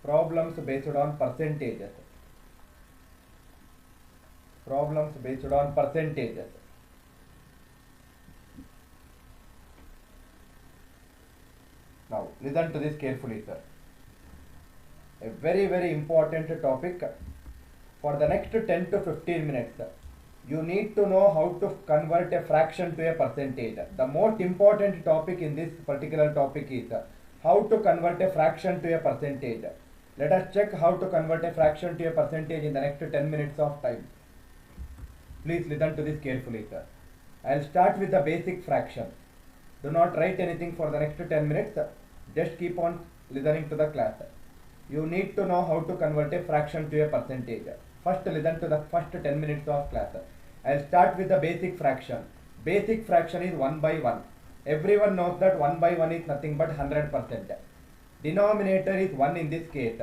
Problems based on percentages. Problems based on percentages. Now listen to this carefully, sir. A very important topic. For the next 10 to 15 minutes, you need to know how to convert a fraction to a percentage. The most important topic in this particular topic is how to convert a fraction to a percentage. Let us check how to convert a fraction to a percentage in the next 10 minutes of time. Please listen to this carefully, sir. I will start with the basic fraction. Do not write anything for the next 10 minutes. Just keep on listening to the class. You need to know how to convert a fraction to a percentage. First listen to the first 10 minutes of class. I will start with the basic fraction. Basic fraction is 1 by 1. Everyone knows that 1 by 1 is nothing but 100%. Denominator is 1 in this case.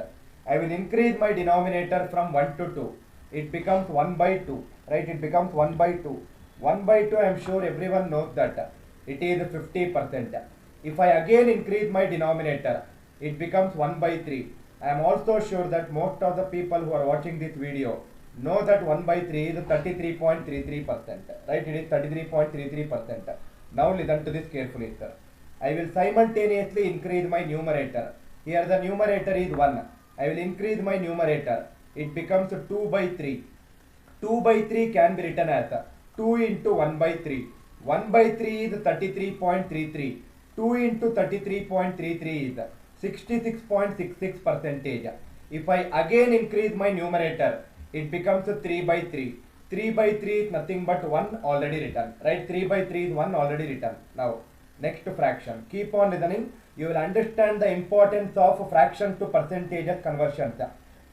I will increase my denominator from 1 to 2. It becomes 1 by 2. Right? It becomes 1 by 2. 1 by 2, I am sure everyone knows that it is 50%. If I again increase my denominator, it becomes 1 by 3. I am also sure that most of the people who are watching this video know that 1 by 3 is 33.33%. Right? It is 33.33%. Now listen to this carefully, sir. I will simultaneously increase my numerator. Here the numerator is 1. I will increase my numerator. It becomes 2 by 3. 2 by 3 can be written as 2 into 1 by 3. 1 by 3 is 33.33. 2 into 33.33 is 66.66%. If I again increase my numerator, it becomes 3 by 3. 3 by 3 is nothing but 1 already written. Right? 3 by 3 is 1 already written. Now, next fraction. Keep on listening. You will understand the importance of fraction to percentages conversions.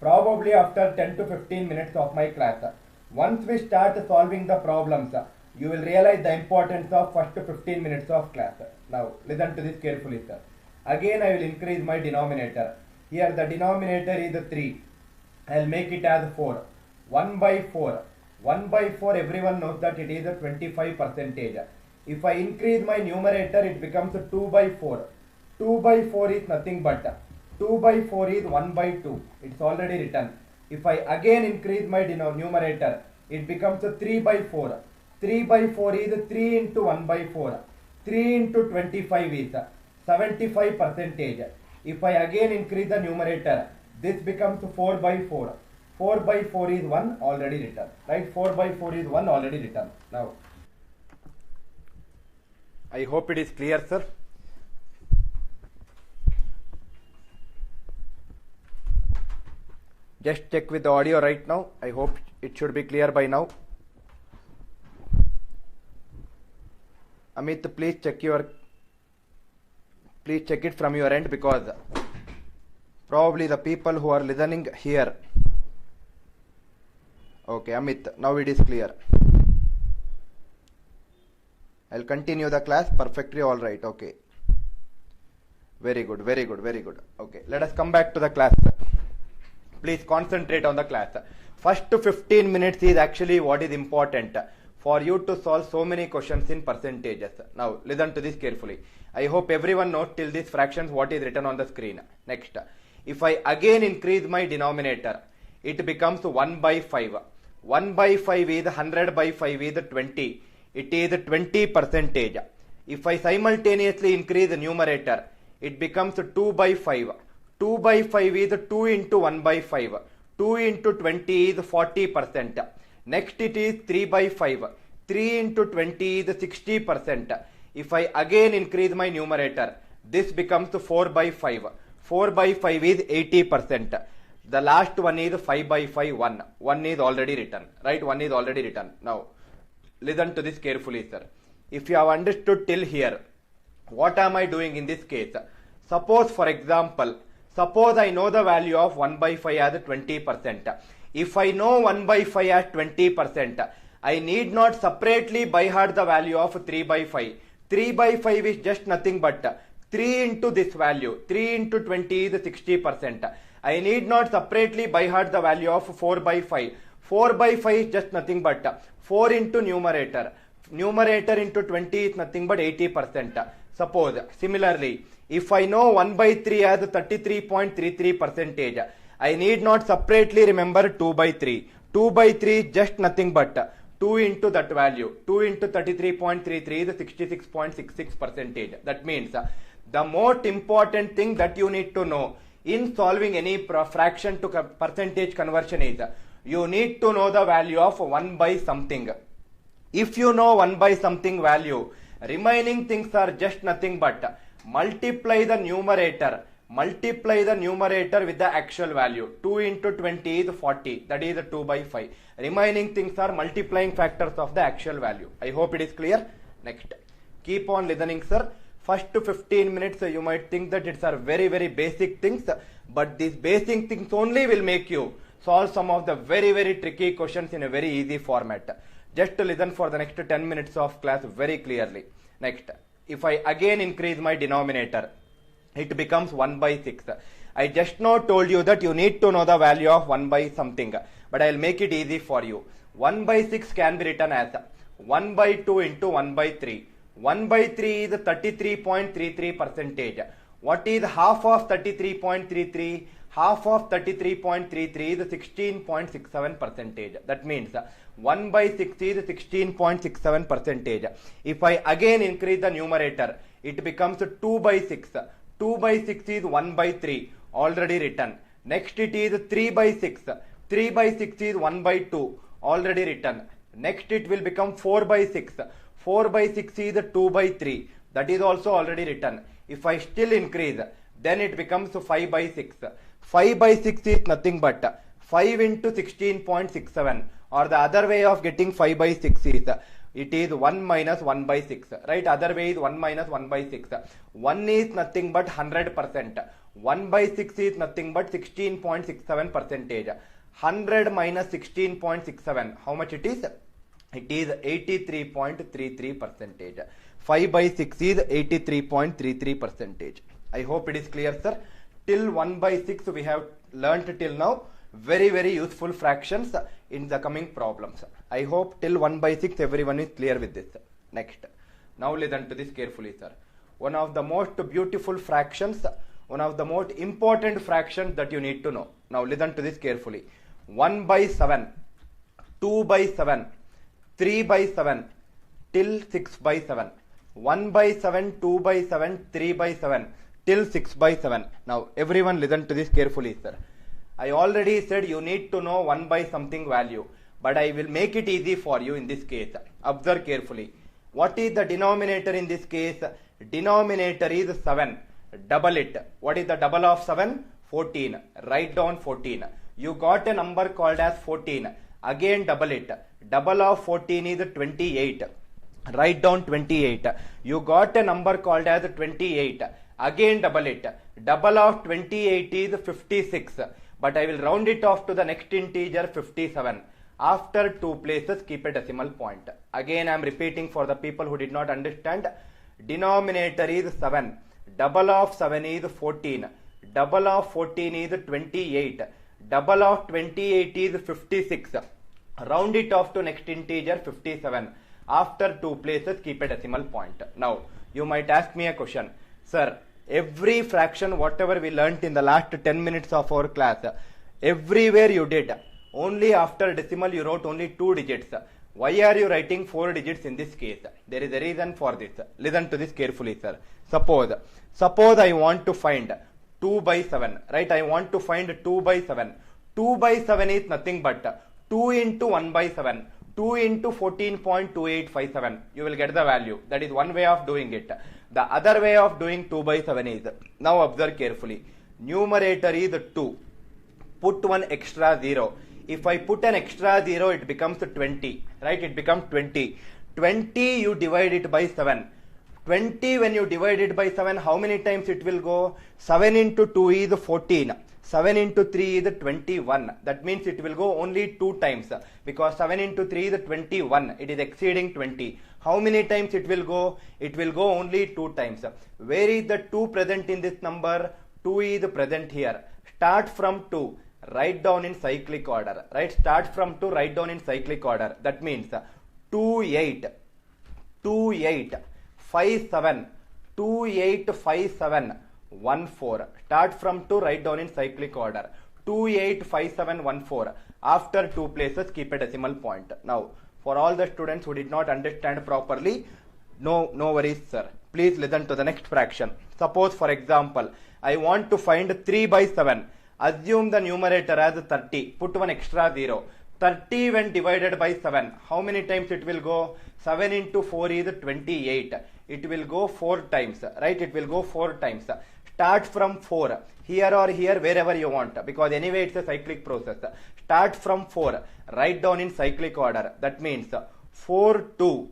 Probably after 10 to 15 minutes of my class. Once we start solving the problems, you will realize the importance of first 15 minutes of class. Now, listen to this carefully, sir. Again, I will increase my denominator. Here the denominator is 3. I will make it as 4. 1 by 4. 1 by 4, everyone knows that it is 25%. If I increase my numerator, it becomes 2 by 4. 2 by 4 is nothing but 2 by 4 is 1 by 2. It's already written. If I again increase my numerator, it becomes 3 by 4. 3 by 4 is 3 into 1 by 4. 3 into 25 is 75%. If I again increase the numerator, this becomes 4 by 4. 4 by 4 is 1 already written. Right? 4 by 4 is 1 already written. Now, I hope it is clear, sir. Just check with the audio right now. I hope it should be clear by now. Amit, please check it from your end, because probably the people who are listening here. Okay, Amit, now it is clear. I'll continue the class. Perfectly all right. Okay. Very good. Okay, let us come back to the class. Please concentrate on the class. First 15 minutes is actually what is important for you to solve so many questions in percentages. Now listen to this carefully. I hope everyone knows till these fractions what is written on the screen. Next, if I again increase my denominator, it becomes 1 by 5. 1 by 5 is 100 by 5 is 20. It is 20%. If I simultaneously increase the numerator, it becomes 2 by 5. 2 by 5 is 2 into 1 by 5. 2 into 20 is 40%. Next it is 3 by 5. 3 into 20 is 60%. If I again increase my numerator, this becomes 4 by 5. 4 by 5 is 80%. The last one is 5 by 5, 1. 1 is already written. Right? 1 is already written. Now, listen to this carefully, sir. If you have understood till here, what am I doing in this case? Suppose, for example, I know the value of 1 by 5 as 20%. If I know 1 by 5 as 20%, I need not separately by heart the value of 3 by 5. 3 by 5 is just nothing but 3 into this value. 3 into 20 is 60%. I need not separately by heart the value of 4 by 5. 4 by 5 is just nothing but 4 into numerator. Numerator into 20 is nothing but 80%. Suppose, similarly, If I know 1 by 3 as 33.33 percentage, I need not separately remember 2 by 3. 2 by 3 is just nothing but 2 into that value. 2 into 33.33 is 66.66 percentage. That means the most important thing that you need to know in solving any fraction to percentage conversion is you need to know the value of 1 by something. If you know 1 by something value, remaining things are just nothing but multiply the numerator with the actual value. 2 into 20 is 40, that is 2 by 5. Remaining things are multiplying factors of the actual value. I hope it is clear. Next, keep on listening, sir. First 15 minutes you might think that it's are very basic things, but these basic things only will make you solve some of the very tricky questions in a very easy format. Just to listen for the next 10 minutes of class very clearly. Next, if I again increase my denominator, it becomes 1 by 6. I just now told you that you need to know the value of 1 by something, but I will make it easy for you. 1 by 6 can be written as 1 by 2 into 1 by 3. 1 by 3 is 33.33 percentage. What is half of 33.33? Half of 33.33 is 16.67 percentage. That means 1 by 6 is 16.67 percentage. If I again increase the numerator, it becomes 2 by 6. 2 by 6 is 1 by 3, already written. Next it is 3 by 6. 3 by 6 is 1 by 2, already written. Next it will become 4 by 6. 4 by 6 is 2 by 3, that is also already written. If I still increase, then it becomes 5 by 6. 5 by 6 is nothing but 5 into 16.67, or the other way of getting 5 by 6 is it is 1 minus 1 by 6, right? Other way is 1 minus 1 by 6. 1 is nothing but 100%. 1 by 6 is nothing but 16.67 percentage. 100 minus 16.67, how much it is? It is 83.33 percentage. 5 by 6 is 83.33 percentage. I hope it is clear, sir. Till 1 by 6 we have learnt till now very useful fractions in the coming problems. I hope till 1 by 6 everyone is clear with this. Next, now listen to this carefully, sir. One of the most beautiful fractions, one of the most important fractions that you need to know. Now listen to this carefully. 1 by 7, 2 by 7, 3 by 7 till 6 by 7. 1 by 7, 2 by 7, 3 by 7 till 6 by 7. Now everyone listen to this carefully, sir. I already said you need to know 1 by something value, but I will make it easy for you in this case. Observe carefully. What is the denominator in this case? Denominator is 7. Double it. What is the double of 7? 14. Write down 14. You got a number called as 14. Again double it. Double of 14 is 28. Write down 28. You got a number called as 28. Again double it. Double of 28 is 56. But I will round it off to the next integer 57. After 2 places, keep a decimal point. Again I am repeating for the people who did not understand. Denominator is 7. Double of 7 is 14. Double of 14 is 28. Double of 28 is 56. Round it off to next integer 57. After 2 places, keep a decimal point. Now, you might ask me a question. Sir, every fraction, whatever we learnt in the last 10 minutes of our class, everywhere you did. Only after decimal you wrote only 2 digits. Why are you writing 4 digits in this case? There is a reason for this. Listen to this carefully, sir. Suppose I want to find 2 by 7, right? I want to find 2 by 7. 2 by 7 is nothing but 2 into 1 by 7. 2 into 14.2857. You will get the value. That is one way of doing it. The other way of doing 2 by 7 is, now observe carefully. Numerator is 2. Put one extra 0. If I put an extra 0, it becomes 20. Right? It becomes 20. 20 you divide it by 7. 20 when you divide it by 7, how many times it will go? 7 into 2 is 14. 7 into 3 is 21. That means it will go only 2 times. Because 7 into 3 is 21. It is exceeding 20. How many times it will go? It will go only 2 times. Where is the 2 present in this number? 2 is present here. Start from 2. Write down in cyclic order. Right? Start from 2. Write down in cyclic order. That means 2, 8. 2, 8. 5, 7. 2, 8, 5, 7. 1 4. Start from 2, write down in cyclic order. 2 8 5 7 1 4. After 2 places, keep a decimal point. Now, for all the students who did not understand properly, no worries, sir. Please listen to the next fraction. Suppose, for example, I want to find 3 by 7. Assume the numerator as 30. Put one extra 0. 30 when divided by 7. How many times it will go? 7 into 4 is 28. It will go 4 times. Right? It will go 4 times. Start from 4. Here or here, wherever you want. Because anyway, it's a cyclic process. Start from 4. Write down in cyclic order. That means 4 2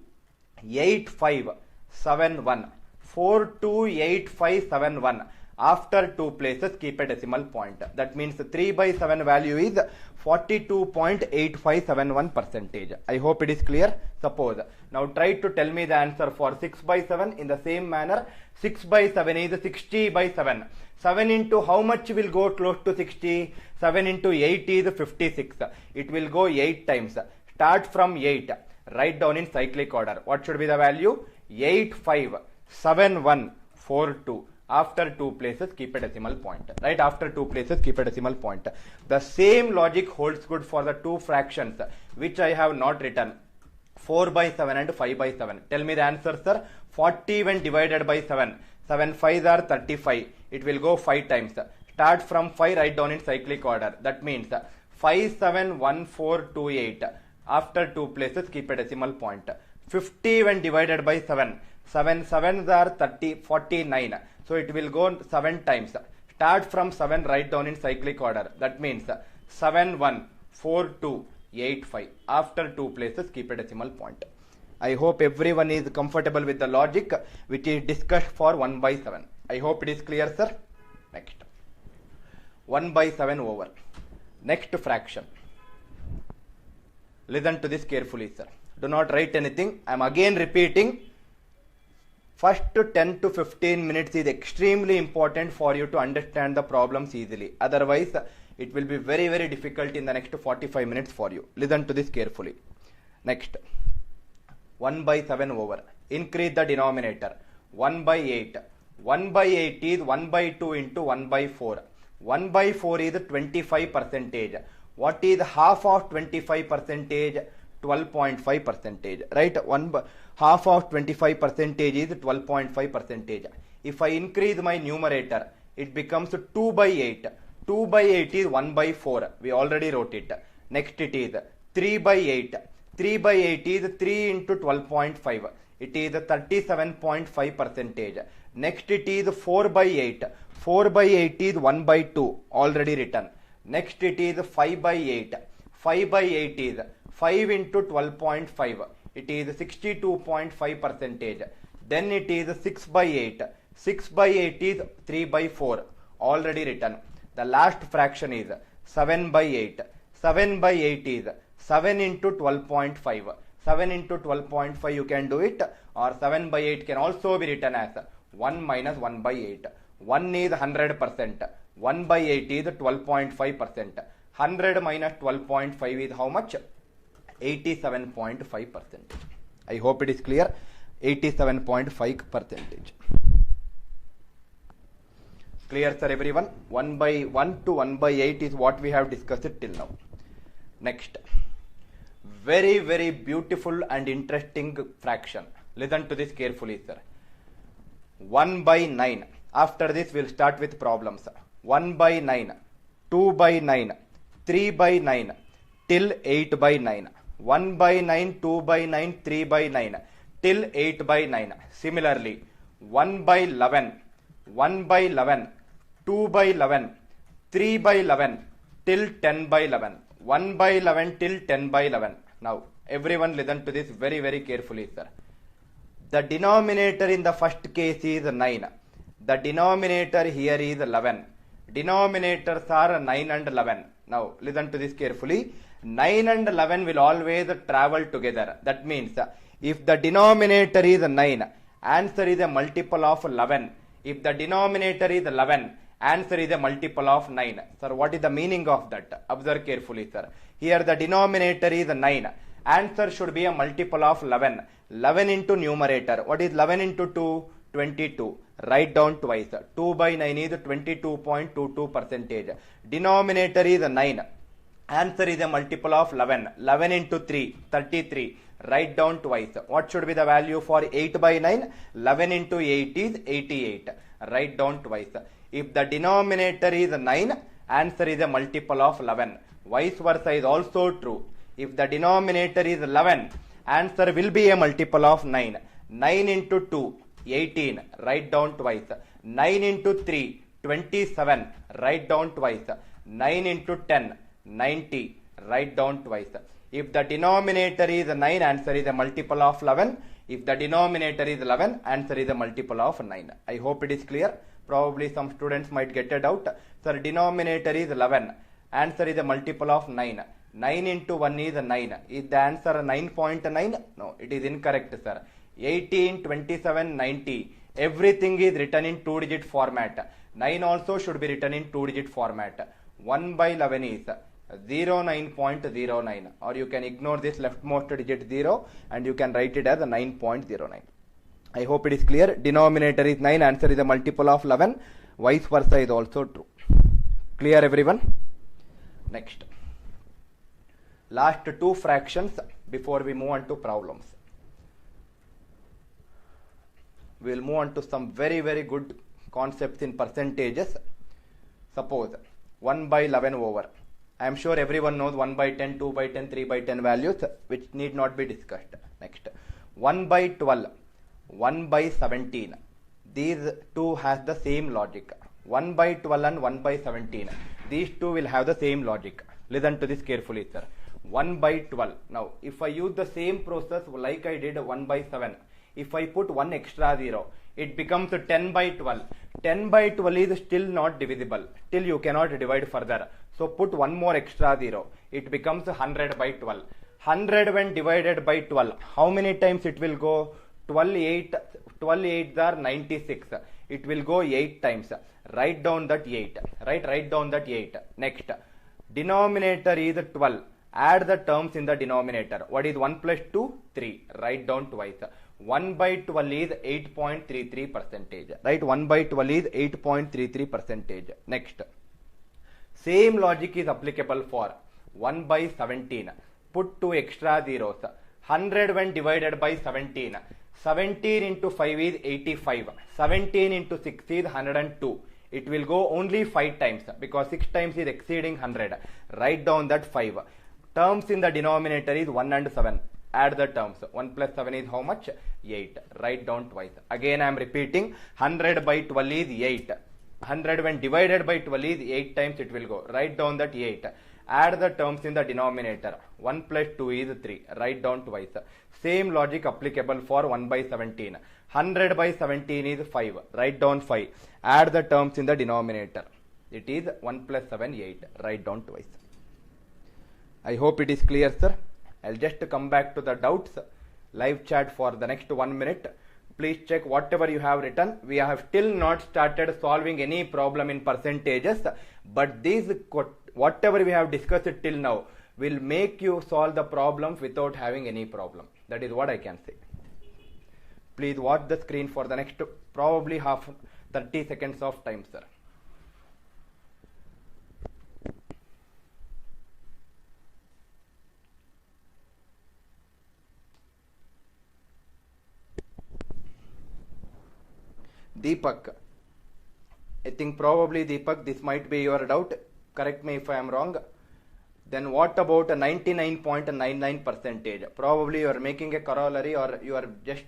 8 5 7 1. 4 2 8 5 7 1. After 2 places, keep a decimal point. That means 3 by 7 value is 42.8571 percentage. I hope it is clear. Suppose. Now try to tell me the answer for 6 by 7 in the same manner. 6 by 7 is 60 by 7. 7 into how much will go close to 60? 7 into 8 is 56. It will go 8 times. Start from 8. Write down in cyclic order. What should be the value? 8 5 7 1 4 2. After 2 places, keep a decimal point. Right? After 2 places, keep a decimal point. The same logic holds good for the 2 fractions, which I have not written. 4 by 7 and 5 by 7. Tell me the answer, sir. 40 when divided by 7. 7 5s are 35. It will go 5 times. Start from 5, write down in cyclic order. That means 5 7 1 4 2 8. After 2 places, keep a decimal point. 50 when divided by 7. 7 7s are 49. So it will go 7 times. Start from 7, write down in cyclic order. That means 7 1 4 2 8 5. After 2 places, keep a decimal point. I hope everyone is comfortable with the logic which is discussed for 1 by 7. I hope it is clear, sir. Next. 1 by 7 over. Next fraction. Listen to this carefully, sir. Do not write anything. I am again repeating. First 10 to 15 minutes is extremely important for you to understand the problems easily. Otherwise, it will be very, very difficult in the next 45 minutes for you. Listen to this carefully. Next. 1 by 7 over. Increase the denominator. 1 by 8. 1 by 8 is 1 by 2 into 1 by 4. 1 by 4 is 25 percentage. What is half of 25 percentage? 12.5 percentage. Right? Half of 25 percentage is 12.5 percentage. If I increase my numerator, it becomes 2 by 8. 2 by 8 is 1 by 4. We already wrote it. Next it is 3 by 8. 3 by 8 is 3 into 12.5. It is 37.5 percentage. Next it is 4 by 8. 4 by 8 is 1 by 2. Already written. Next it is 5 by 8. 5 by 8 is 5 into 12.5. It is 62.5 percentage. Then it is 6 by 8. 6 by 8 is 3 by 4. Already written. The last fraction is 7 by 8. 7 by 8 is 7 into 12.5. 7 into 12.5 you can do it, or 7 by 8 can also be written as 1 minus 1 by 8. 1 is 100%. 1 by 8 is 12.5%. 100 minus 12.5 is how much? 87.5%. I hope it is clear. 87.5%. Clear, sir, everyone? 1 by 1 to 1 by 8 is what we have discussed till now. Next. Very, very beautiful and interesting fraction. Listen to this carefully, sir. 1 by 9. After this, we'll start with problems. 1 by 9, 2 by 9, 3 by 9, till 8 by 9. 1 by 9, 2 by 9, 3 by 9, till 8 by 9. Similarly, 1 by 11, 1 by 11, 2 by 11, 3 by 11, till 10 by 11. 1 by 11 till 10 by 11. Now, everyone listen to this very, very carefully, sir. The denominator in the first case is 9. The denominator here is 11. Denominators are 9 and 11. Now, listen to this carefully. 9 and 11 will always travel together. That means, if the denominator is 9, answer is a multiple of 11. If the denominator is 11, answer is a multiple of 9. Sir, what is the meaning of that? Observe carefully, sir. Here the denominator is 9. Answer should be a multiple of 11. 11 into numerator. What is 11 into 2? 22. write down twice. 2 by 9 is 22.22 percentage. Denominator is 9. Answer is a multiple of 11. 11 into 3, 33. Write down twice. What should be the value for 8 by 9? 11 into 8 is 88. Write down twice. If the denominator is 9, answer is a multiple of 11. Vice versa is also true. If the denominator is 11, answer will be a multiple of 9. 9 into 2, 18. Write down twice. 9 into 3, 27. Write down twice. 9 into 10, 90. Write down twice. If the denominator is 9, answer is a multiple of 11. If the denominator is 11, answer is a multiple of 9. I hope it is clear. Probably some students might get a doubt. Sir, denominator is 11. Answer is a multiple of 9. 9 into 1 is 9. Is the answer 9.9? No, it is incorrect, sir. 18, 27, 90. Everything is written in 2-digit format. 9 also should be written in 2-digit format. 1 by 11 is 09.09, or you can ignore this leftmost digit 0 and you can write it as a 9.09. I hope it is clear. Denominator is 9, answer is a multiple of 11. Vice versa is also true. Clear, everyone? Next. Last two fractions before we move on to problems. We will move on to some very, very good concepts in percentages. Suppose 1 by 11 over. I am sure everyone knows 1 by 10, 2 by 10, 3 by 10 values, which need not be discussed. Next. 1 by 12, 1 by 17. These two has the same logic. 1 by 12 and 1 by 17. These two will have the same logic. Listen to this carefully, sir. 1 by 12. Now, if I use the same process like I did 1 by 7, if I put 1 extra 0, it becomes 10 by 12. 10 by 12 is still not divisible. Still you cannot divide further. So put 1 more extra 0. It becomes 100 by 12. 100 when divided by 12, how many times it will go? 12 8s are 96. It will go 8 times. Write down that 8. Write down that 8. Next. Denominator is 12. Add the terms in the denominator. What is 1 plus 2? 3. Write down twice. 1 by 12 is 8.33 percentage. Right? 1 by 12 is 8.33 percentage. Next. Same logic is applicable for 1 by 17. Put 2 extra zeros. 100 when divided by 17. 17 into 5 is 85. 17 into 6 is 102. It will go only 5 times because 6 times is exceeding 100. Write down that 5. Terms in the denominator is 1 and 7. Add the terms. 1 plus 7 is how much? 8. Write down twice. Again I am repeating. 100 by 12 is 8. 100 when divided by 12 is 8 times it will go. Write down that 8. Add the terms in the denominator. 1 plus 2 is 3. Write down twice. Same logic applicable for 1 by 17. 100 by 17 is 5. Write down 5. Add the terms in the denominator. It is 1 plus 7, 8. Write down twice. I hope it is clear, sir. I'll just come back to the doubts. Live chat for the next 1 minute. Please check whatever you have written. We have still not started solving any problem in percentages, but these whatever we have discussed till now will make you solve the problems without having any problem. That is what I can say. Please watch the screen for the next probably 30 seconds of time, sir. Deepak, I think probably Deepak, this might be your doubt. Correct me if I am wrong. Then what about a 99.99 percentage? Probably you are making a corollary, or you are just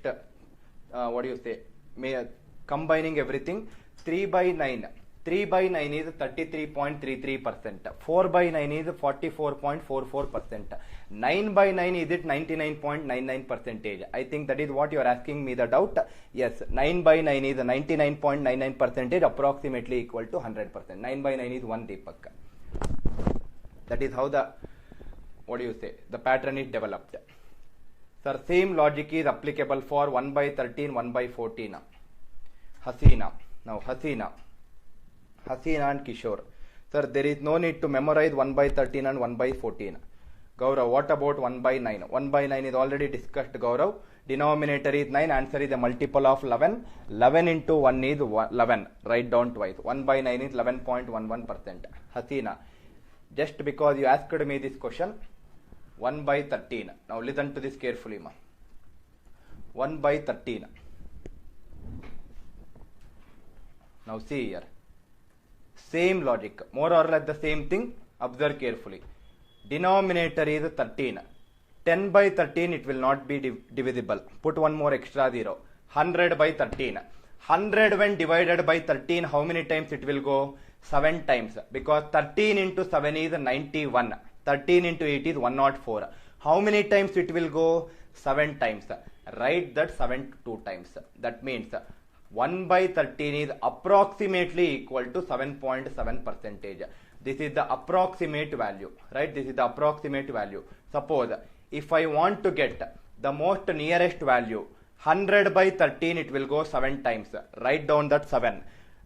combining everything. 3 by 9. 3 by 9 is 33.33%. 4 by 9 is 44.44%. 9 by 9 is it 99.99 percentage? I think that is what you are asking me the doubt. Yes, 9 by 9 is 99.99 percentage, approximately equal to 100%. 9 by 9 is 1 Deepak. That is how the the pattern is developed. Sir, same logic is applicable for 1 by 13, 1 by 14. Hasina. Now Hasina and Kishore. Sir, there is no need to memorize 1 by 13 and 1 by 14. Gaurav, what about 1 by 9? 1 by 9 is already discussed, Gaurav. Denominator is 9, answer is a multiple of 11. 11 into 1 is 11. Write down twice. 1 by 9 is 11.11%. Hasina, just because you asked me this question, 1 by 13. Now listen to this carefully, ma. 1 by 13. Now see here. Same logic, more or less the same thing. Observe carefully. Denominator is 13. 10 by 13, it will not be divisible. Put one more extra 0. 100 by 13. 100 when divided by 13, how many times it will go? 7 times. Because 13 into 7 is 91. 13 into 8 is 104. How many times it will go? 7 times. Write that 7 2 times. That means 1 by 13 is approximately equal to 7.7%. This is the approximate value, right? This is the approximate value. Suppose if I want to get the most nearest value, 100 by 13, it will go 7 times. Write down that 7.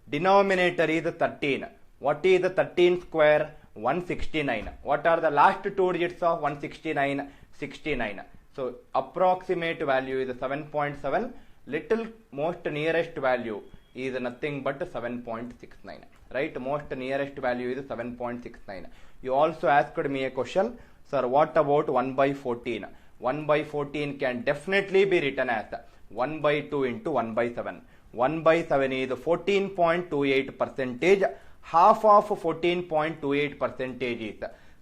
Denominator is 13. What is the 13 square? 169. What are the last 2 digits of 169? 69. So approximate value is 7.7. Little most nearest value is nothing but 7.69. Right? Most nearest value is 7.69. You also asked me a question, sir, what about 1 by 14? 1 by 14 can definitely be written as 1 by 2 into 1 by 7. 1 by 7 is 14.28%. Half of 14.28% is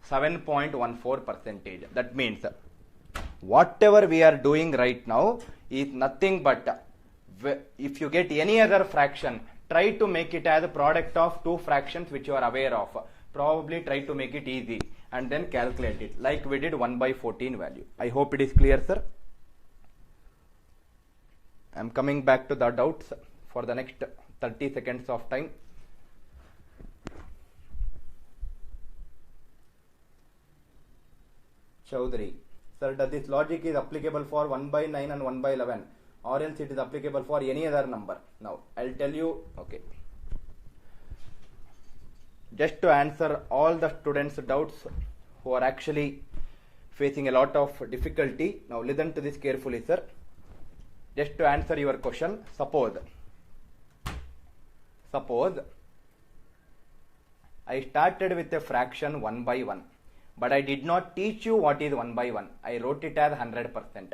7.14%. That means whatever we are doing right now is nothing but, if you get any other fraction, try to make it as a product of 2 fractions which you are aware of. Probably try to make it easy and then calculate it like we did 1 by 14 value. I hope it is clear, sir. I am coming back to the doubts for the next 30 seconds of time. Chaudhary, sir, does this logic is applicable for 1 by 9 and 1 by 11, or else it is applicable for any other number? Now I'll tell you. Okay, just to answer all the students' doubts who are actually facing a lot of difficulty, now listen to this carefully, sir. Just to answer your question, suppose I started with a fraction 1 by 1, but I did not teach you what is 1 by 1. I wrote it as 100%.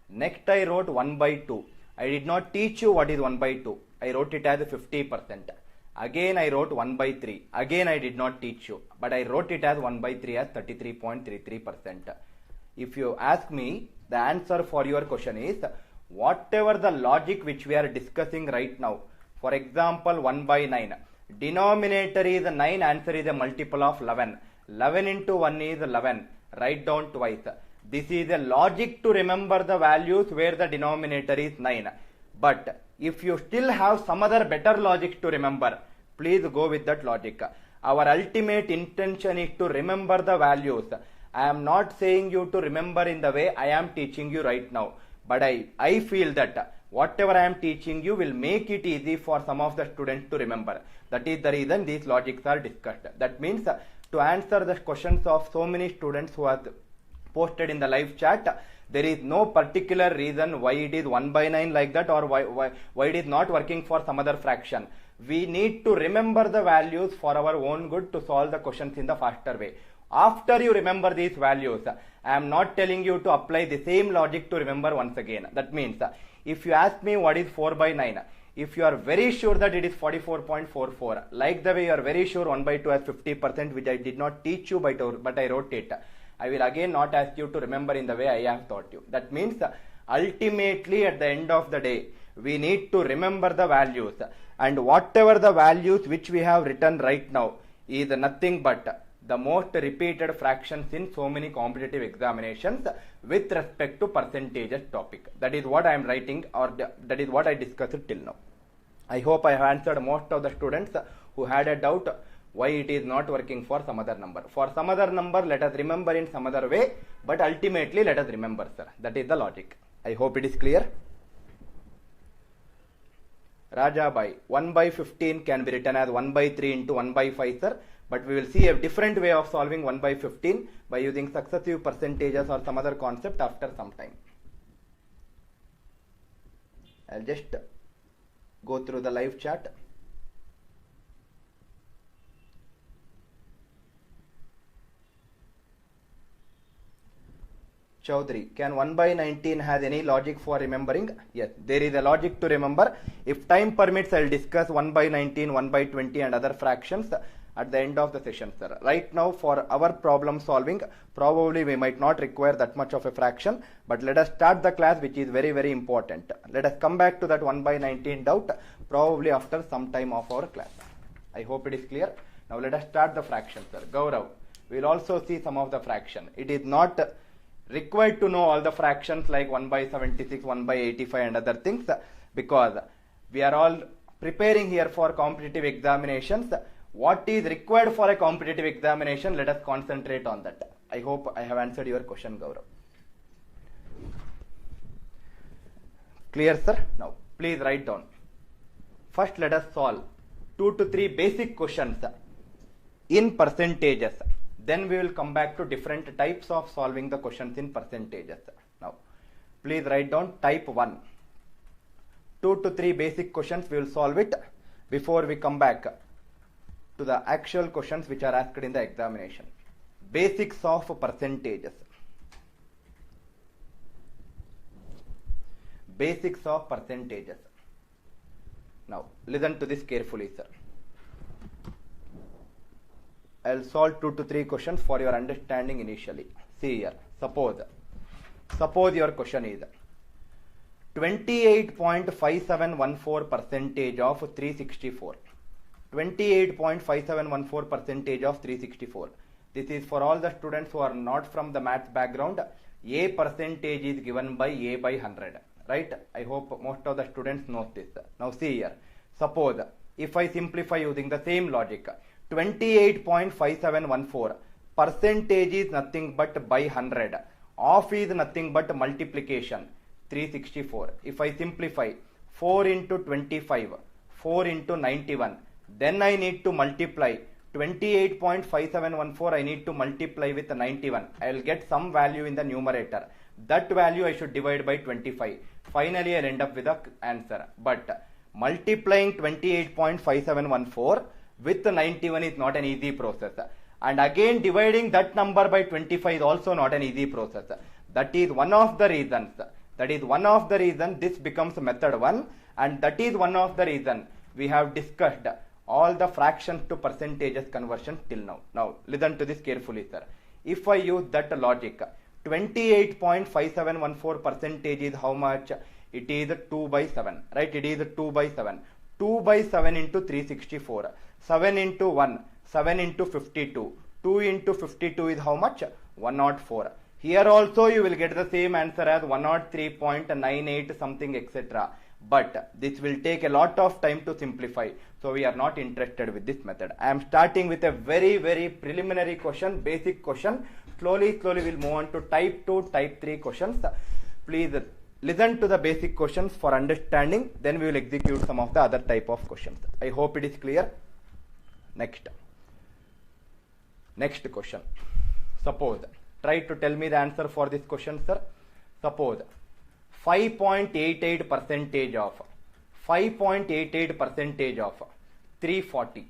Next I wrote 1 by 2. I did not teach you what is 1 by 2. I wrote it as 50%. Again I wrote 1 by 3. Again I did not teach you, but I wrote it as 1 by 3 as 33.33%. If you ask me, the answer for your question is whatever the logic which we are discussing right now. For example, 1 by 9. Denominator is 9, answer is a multiple of 11. 11 into 1 is 11. Write down twice. This is a logic to remember the values where the denominator is 9. But if you still have some other better logic to remember, please go with that logic. Our ultimate intention is to remember the values. I am not saying you to remember in the way I am teaching you right now. But I feel that whatever I am teaching you will make it easy for some of the students to remember. That is the reason these logics are discussed. That means to answer the questions of so many students who are posted in the live chat, there is no particular reason why it is 1 by 9 like that, or why it is not working for some other fraction. We need to remember the values for our own good to solve the questions in the faster way. After you remember these values, I am not telling you to apply the same logic to remember once again. That means if you ask me what is 4 by 9, if you are very sure that it is 44.44, like the way you are very sure 1 by 2 has 50%, which I did not teach you but I wrote it, I will again not ask you to remember in the way I have taught you. That means ultimately at the end of the day, we need to remember the values, and whatever the values which we have written right now is nothing but the most repeated fractions in so many competitive examinations with respect to percentages topic. That is what I am writing, or that is what I discussed till now. I hope I have answered most of the students who had a doubt why it is not working for some other number. For some other number, let us remember in some other way, but ultimately let us remember, sir. That is the logic. I hope it is clear. Raja Bhai, 1 by 15 can be written as 1 by 3 into 1 by 5, sir. but we will see a different way of solving 1 by 15 by using successive percentages or some other concept after some time. I'll just go through the live chat. Chaudhary, can 1 by 19 has any logic for remembering? Yes, there is a logic to remember. If time permits, I'll discuss 1 by 19, 1 by 20 and other fractions at the end of the session, sir. Right now, for our problem solving, probably we might not require that much of a fraction, but let us start the class, which is very, very important. Let us come back to that 1 by 19 doubt, probably after some time of our class. I hope it is clear. Now let us start the fraction, sir. Gaurav, we will also see some of the fraction. It is not required to know all the fractions like 1 by 76, 1 by 85 and other things, because we are all preparing here for competitive examinations. What is required for a competitive examination, let us concentrate on that. I hope I have answered your question, Gaurav. Clear, sir? Now, please write down. First, let us solve 2 to 3 basic questions in percentages. Then we will come back to different types of solving the questions in percentages. Now, please write down type 1. 2 to 3 basic questions, we will solve it before we come back to the actual questions which are asked in the examination. Basics of percentages. Basics of percentages. Now, listen to this carefully, sir. I'll solve 2 to 3 questions for your understanding initially. See here. Suppose your question is 28.5714 percentage of 364. 28.5714 percentage of 364. This is for all the students who are not from the maths background. A percentage is given by A by 100. Right? I hope most of the students know this. Now see here. Suppose if I simplify using the same logic, 28.5714 percentage is nothing but by 100. Of is nothing but multiplication 364. If I simplify 4 into 25, 4 into 91, then I need to multiply 28.5714. I need to multiply with 91. I will get some value in the numerator. That value I should divide by 25. Finally, I'll end up with the answer. But multiplying 28.5714 with 91 is not an easy process. And again, dividing that number by 25 is also not an easy process. That is one of the reasons. This becomes method 1. And that is one of the reasons we have discussed all the fractions to percentages conversion till now. Now, listen to this carefully, sir. If I use that logic, 28.5714 percentage is how much? It is 2 by 7, right? It is 2 by 7. 2 by 7 into 364. 7 into 1, 7 into 52. 2 into 52 is how much? 104. Here also you will get the same answer as 103.98 something, etc. But this will take a lot of time to simplify. So we are not interested with this method. I am starting with a very, very preliminary question, basic question. Slowly we'll move on to type 2, type 3 questions. Please listen to the basic questions for understanding. Then we will execute some of the other type of questions. I hope it is clear. Next question. Suppose, try to tell me the answer for this question, sir. Suppose 5.88 percentage of 340.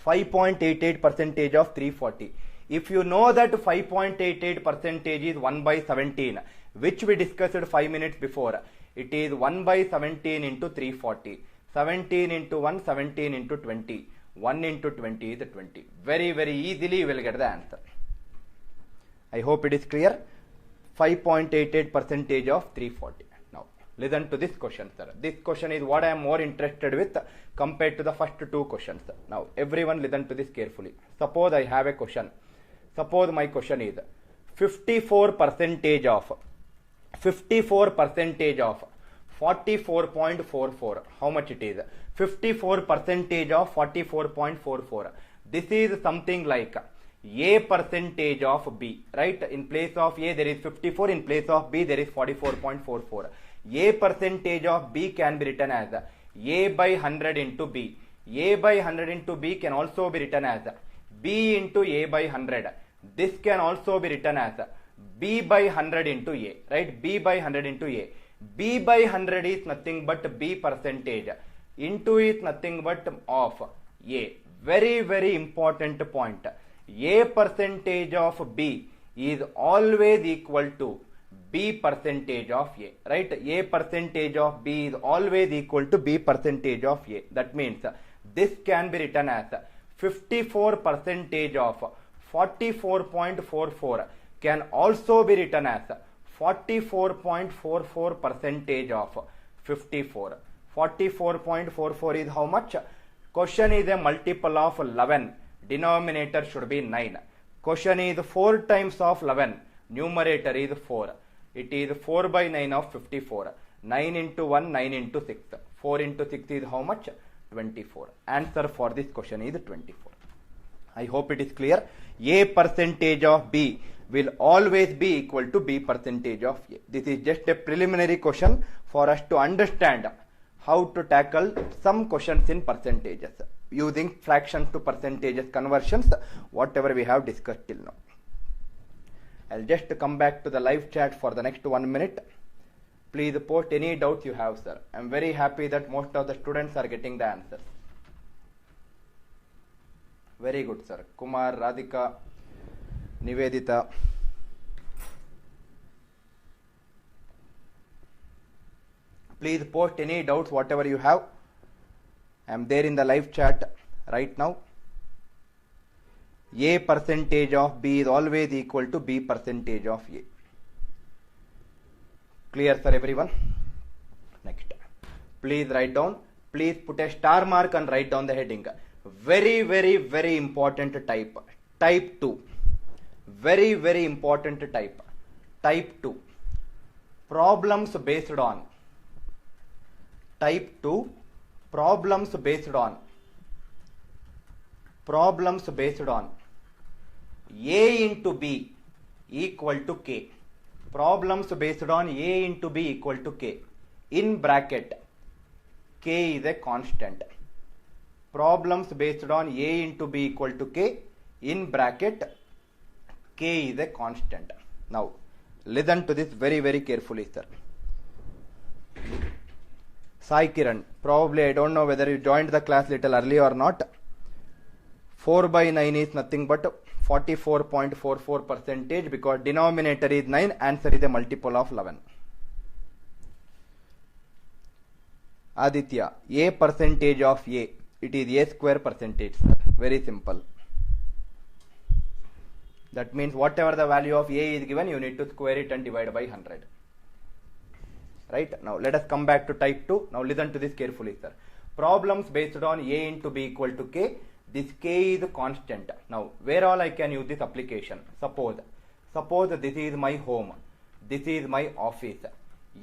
5.88 percentage of 340. If you know that 5.88 percentage is 1 by 17, which we discussed 5 minutes before, it is 1 by 17 into 340. 17 into 1, 17 into 20. 1 into 20 is 20. Very, very easily you will get the answer. I hope it is clear. 5.88 percentage of 340. Now, listen to this question, sir. This question is what I am more interested with compared to the first two questions. Now, everyone listen to this carefully. Suppose I have a question. Suppose my question is 54 percentage of 44.44. How much it is? 54 percentage of 44.44. This is something like A percentage of B, right? In place of A there is 54, in place of B there is 44.44. A percentage of B can be written as A by 100 into B. A by 100 into B can also be written as B into A by 100. This can also be written as B by 100 into A, right? B by 100 into A. B by 100 is nothing but B percentage. Into is nothing but of A. Very, very important point. A percentage of B is always equal to B percentage of A, right? A percentage of B is always equal to B percentage of A. That means this can be written as 54 percentage of 44.44 can also be written as 44.44 percentage of 54. 44.44 is how much? Question is a multiple of 11. Denominator should be 9. Question is 4 times of 11. Numerator is 4. It is 4 by 9 of 54. 9 into 1, 9 into 6. 4 into 6 is how much? 24. Answer for this question is 24. I hope it is clear. A percentage of B will always be equal to B percentage of A. This is just a preliminary question for us to understand how to tackle some questions in percentages using fractions to percentages conversions, whatever we have discussed till now. I'll just come back to the live chat for the next 1 minute. Please post any doubts you have, sir. I'm very happy that most of the students are getting the answers. Very good, sir. Kumar, Radhika, Nivedita. Please post any doubts, whatever you have. I am there in the live chat right now. A percentage of B is always equal to B percentage of A. Clear, sir, everyone? Next. Please write down. Please put a star mark and write down the heading. Very, very, very important type. Type 2. Very, very important type. Type 2. Problems based on. Type 2. Problems based on. Problems based on. A into B equal to K. Problems based on A into B equal to K. In bracket, K is a constant. Problems based on A into B equal to K. In bracket, K is a constant. Now, listen to this very, very carefully, sir. Sai Kiran, probably I don't know whether you joined the class little early or not. 4 by 9 is nothing but 44.44 percentage because denominator is 9, answer is a multiple of 11. Aditya, A percentage of A, it is A square percentage, sir. Very simple. That means whatever the value of A is given, you need to square it and divide by 100. Right? Now let us come back to type 2. Now listen to this carefully, sir. Problems based on A into B equal to K. This K is constant. Now where all I can use this application? Suppose this is my home. This is my office.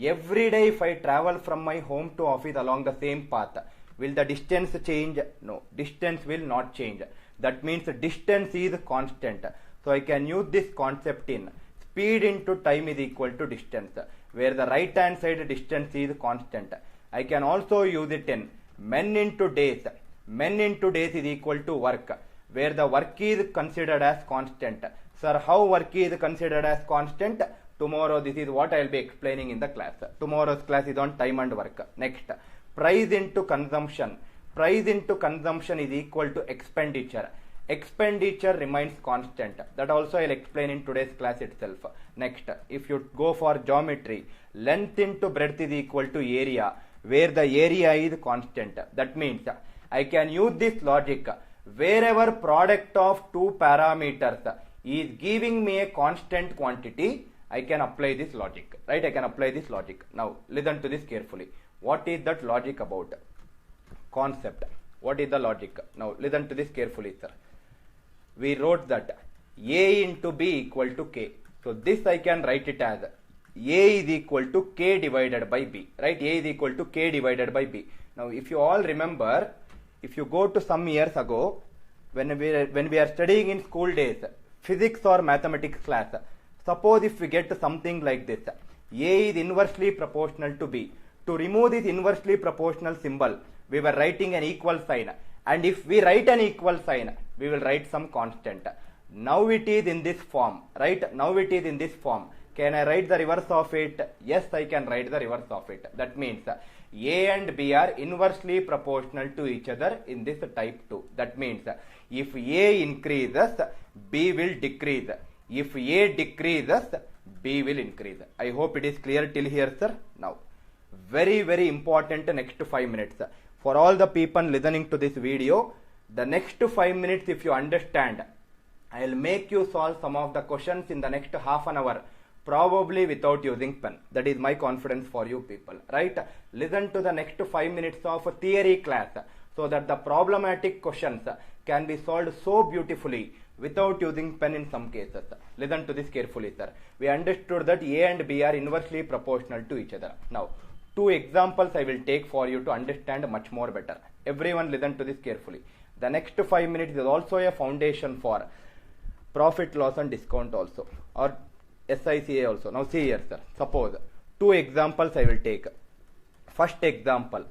Every day if I travel from my home to office along the same path, will the distance change? No, distance will not change. That means distance is constant. So I can use this concept in speed into time is equal to distance, where the right hand side distance is constant. I can also use it in men into days. Men into days is equal to work, where the work is considered as constant. Sir, how work is considered as constant? Tomorrow this is what I will be explaining in the class. Tomorrow's class is on time and work. Next, price into consumption. Price into consumption is equal to expenditure. Expenditure remains constant. That also I will explain in today's class itself. Next, if you go for geometry, length into breadth is equal to area, where the area is constant. That means I can use this logic. Wherever product of two parameters is giving me a constant quantity, I can apply this logic. Right? I can apply this logic. Now listen to this carefully. What is that logic about? Concept. What is the logic? Now listen to this carefully, sir. We wrote that A into B equal to K. So this I can write it as A is equal to K divided by B. Right? A is equal to K divided by B. Now if you all remember, if you go to some years ago, when we are studying in school days, physics or mathematics class, suppose if we get something like this, A is inversely proportional to B. To remove this inversely proportional symbol, we were writing an equal sign, And if we write an equal sign, we will write some constant. Now it is in this form, right? Now it is in this form. Can I write the reverse of it? Yes, I can write the reverse of it. That means A and B are inversely proportional to each other in this type 2. That means if A increases, B will decrease. If A decreases, B will increase. I hope it is clear till here, sir. Now, very, very important next 5 minutes. For all the people listening to this video, the next 5 minutes, if you understand, I will make you solve some of the questions in the next half an hour, probably without using pen. That is my confidence for you people, right? Listen to the next 5 minutes of theory class so that the problematic questions can be solved so beautifully without using pen in some cases. Listen to this carefully, sir. We understood that A and B are inversely proportional to each other. Now, 2 examples I will take for you to understand much more better. Everyone listen to this carefully. The next 5 minutes is also a foundation for profit, loss and discount also, or SICA also. Now see here, sir. Suppose 2 examples I will take. First example,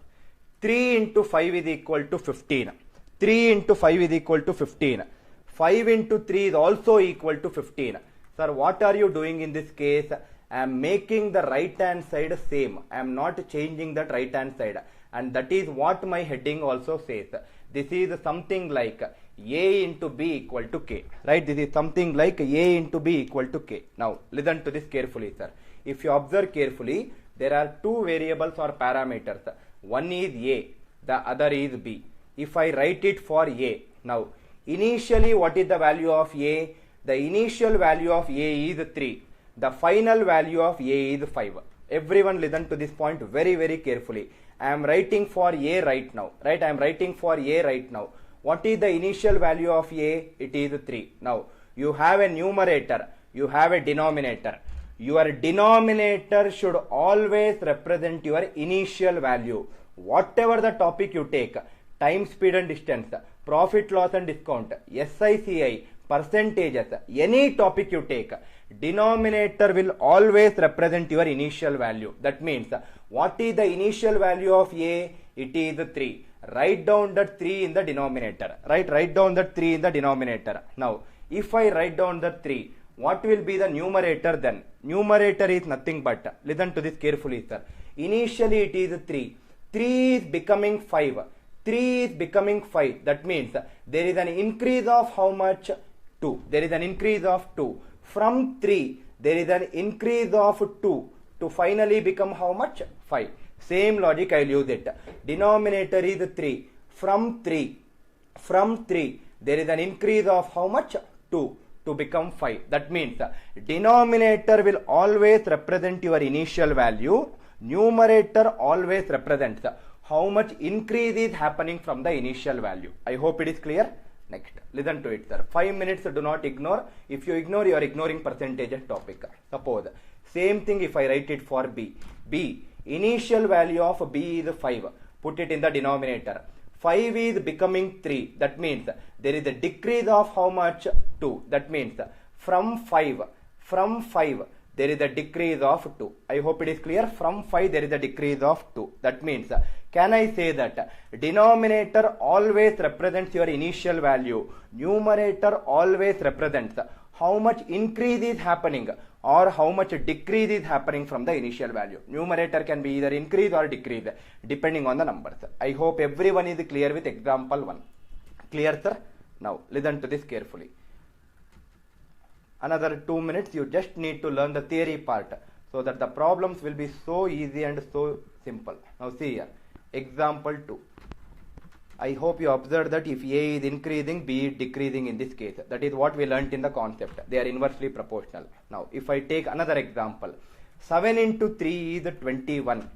3 into 5 is equal to 15. 3 into 5 is equal to 15. 5 into 3 is also equal to 15. Sir, what are you doing in this case? I am making the right hand side same. I am not changing that right hand side. And that is what my heading also says. This is something like A into B equal to K. Right? This is something like A into B equal to K. Now, listen to this carefully, sir. If you observe carefully, there are 2 variables or parameters. One is A, the other is B. If I write it for A, now, initially what is the value of A? The initial value of A is 3. The final value of A is 5. Everyone listen to this point very, very carefully. I am writing for A right now. Right? I am writing for A right now. What is the initial value of A? It is 3. Now, you have a numerator. You have a denominator. Your denominator should always represent your initial value. Whatever the topic you take, time, speed and distance, profit, loss and discount, SICI, percentages, any topic you take, denominator will always represent your initial value. That means, what is the initial value of A? It is 3. Write down that 3 in the denominator. Right? Write down that 3 in the denominator. Now, if I write down the 3, what will be the numerator then? Numerator is nothing but, listen to this carefully, sir. Initially it is 3. 3 is becoming 5. 3 is becoming 5. That means there is an increase of how much? 2. There is an increase of 2. From 3, there is an increase of 2 to finally become how much? 5. Same logic I will use it. Denominator is 3. From 3, there is an increase of how much? 2 to become 5. That means denominator will always represent your initial value. Numerator always represents how much increase is happening from the initial value. I hope it is clear. Next, listen to it, sir. 5 minutes, do not ignore. If you ignore, you are ignoring percentage topic. Suppose, same thing if I write it for B. B, initial value of B is 5. Put it in the denominator. 5 is becoming 3. That means there is a decrease of how much? 2. That means from 5, there is a decrease of 2. I hope it is clear. From 5, there is a decrease of 2. That means, can I say that denominator always represents your initial value. Numerator always represents how much increase is happening or how much decrease is happening from the initial value. Numerator can be either increase or decrease depending on the numbers. I hope everyone is clear with example 1. Clear, sir? Now, listen to this carefully. Another 2 minutes, you just need to learn the theory part so that the problems will be so easy and so simple. Now see here, example 2. I hope you observed that if A is increasing, B is decreasing in this case. That is what we learnt in the concept. They are inversely proportional. Now, if I take another example, 7 into 3 is 21.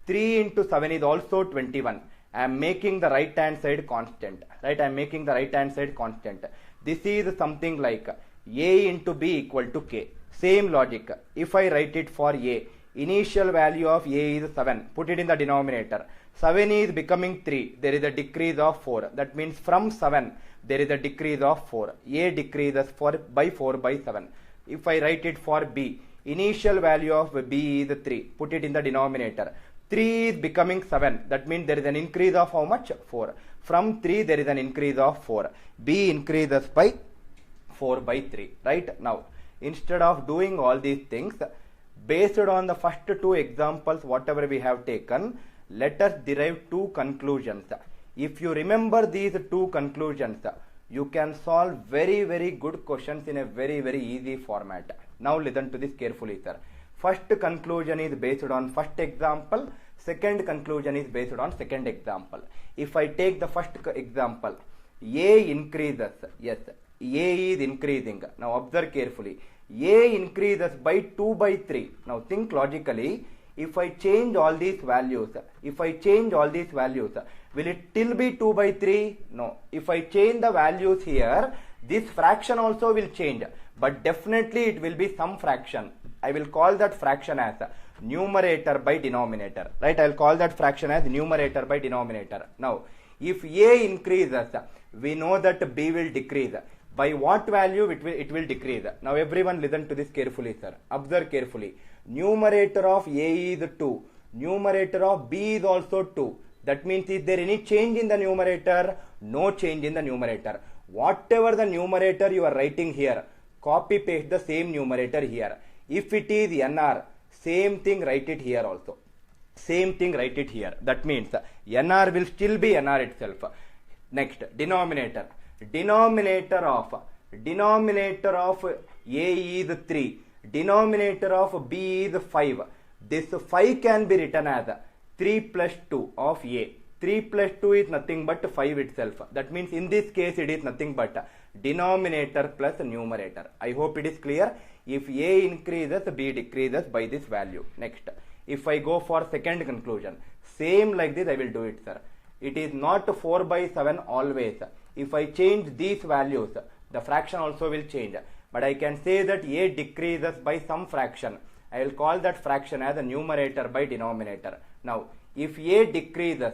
3 into 7 is also 21. I am making the right hand side constant. Right? I am making the right hand side constant. This is something like A into B equal to K. Same logic. If I write it for A, initial value of A is 7. Put it in the denominator. 7 is becoming 3. There is a decrease of 4. That means from 7, there is a decrease of 4. A decreases by 4 by 7. If I write it for B, initial value of B is 3. Put it in the denominator. 3 is becoming 7. That means there is an increase of how much? 4. From 3 there is an increase of 4. B increases by 4 by 3. Right? Now, instead of doing all these things, based on the first two examples, whatever we have taken, let us derive two conclusions. If you remember these two conclusions, you can solve very good questions in a very easy format. Now listen to this carefully, sir. First conclusion is based on first example. Second conclusion is based on second example. If I take the first example, A increases. Yes, A is increasing. Now observe carefully. A increases by 2 by 3. Now think logically. If I change all these values, will it still be 2 by 3? No. If I change the values here, this fraction also will change. But definitely it will be some fraction. I will call that fraction as numerator by denominator. Right? I will call that fraction as numerator by denominator. Now, if A increases, we know that B will decrease. By what value it will decrease? Now everyone listen to this carefully, sir. Observe carefully. Numerator of A is 2. Numerator of B is also 2. That means, is there any change in the numerator? No change in the numerator. Whatever the numerator you are writing here, copy paste the same numerator here. If it is NR, same thing write it here also. Same thing write it here. That means NR will still be NR itself. Next, denominator. Denominator of A is 3. Denominator of B is 5. This 5 can be written as 3 plus 2 of A. 3 plus 2 is nothing but 5 itself. That means in this case it is nothing but denominator plus numerator. I hope it is clear. If A increases, B decreases by this value. Next, if I go for second conclusion, same like this I will do it, sir. It is not 4 by 7 always. If I change these values, the fraction also will change. But I can say that A decreases by some fraction. I will call that fraction as a numerator by denominator. Now, if A decreases,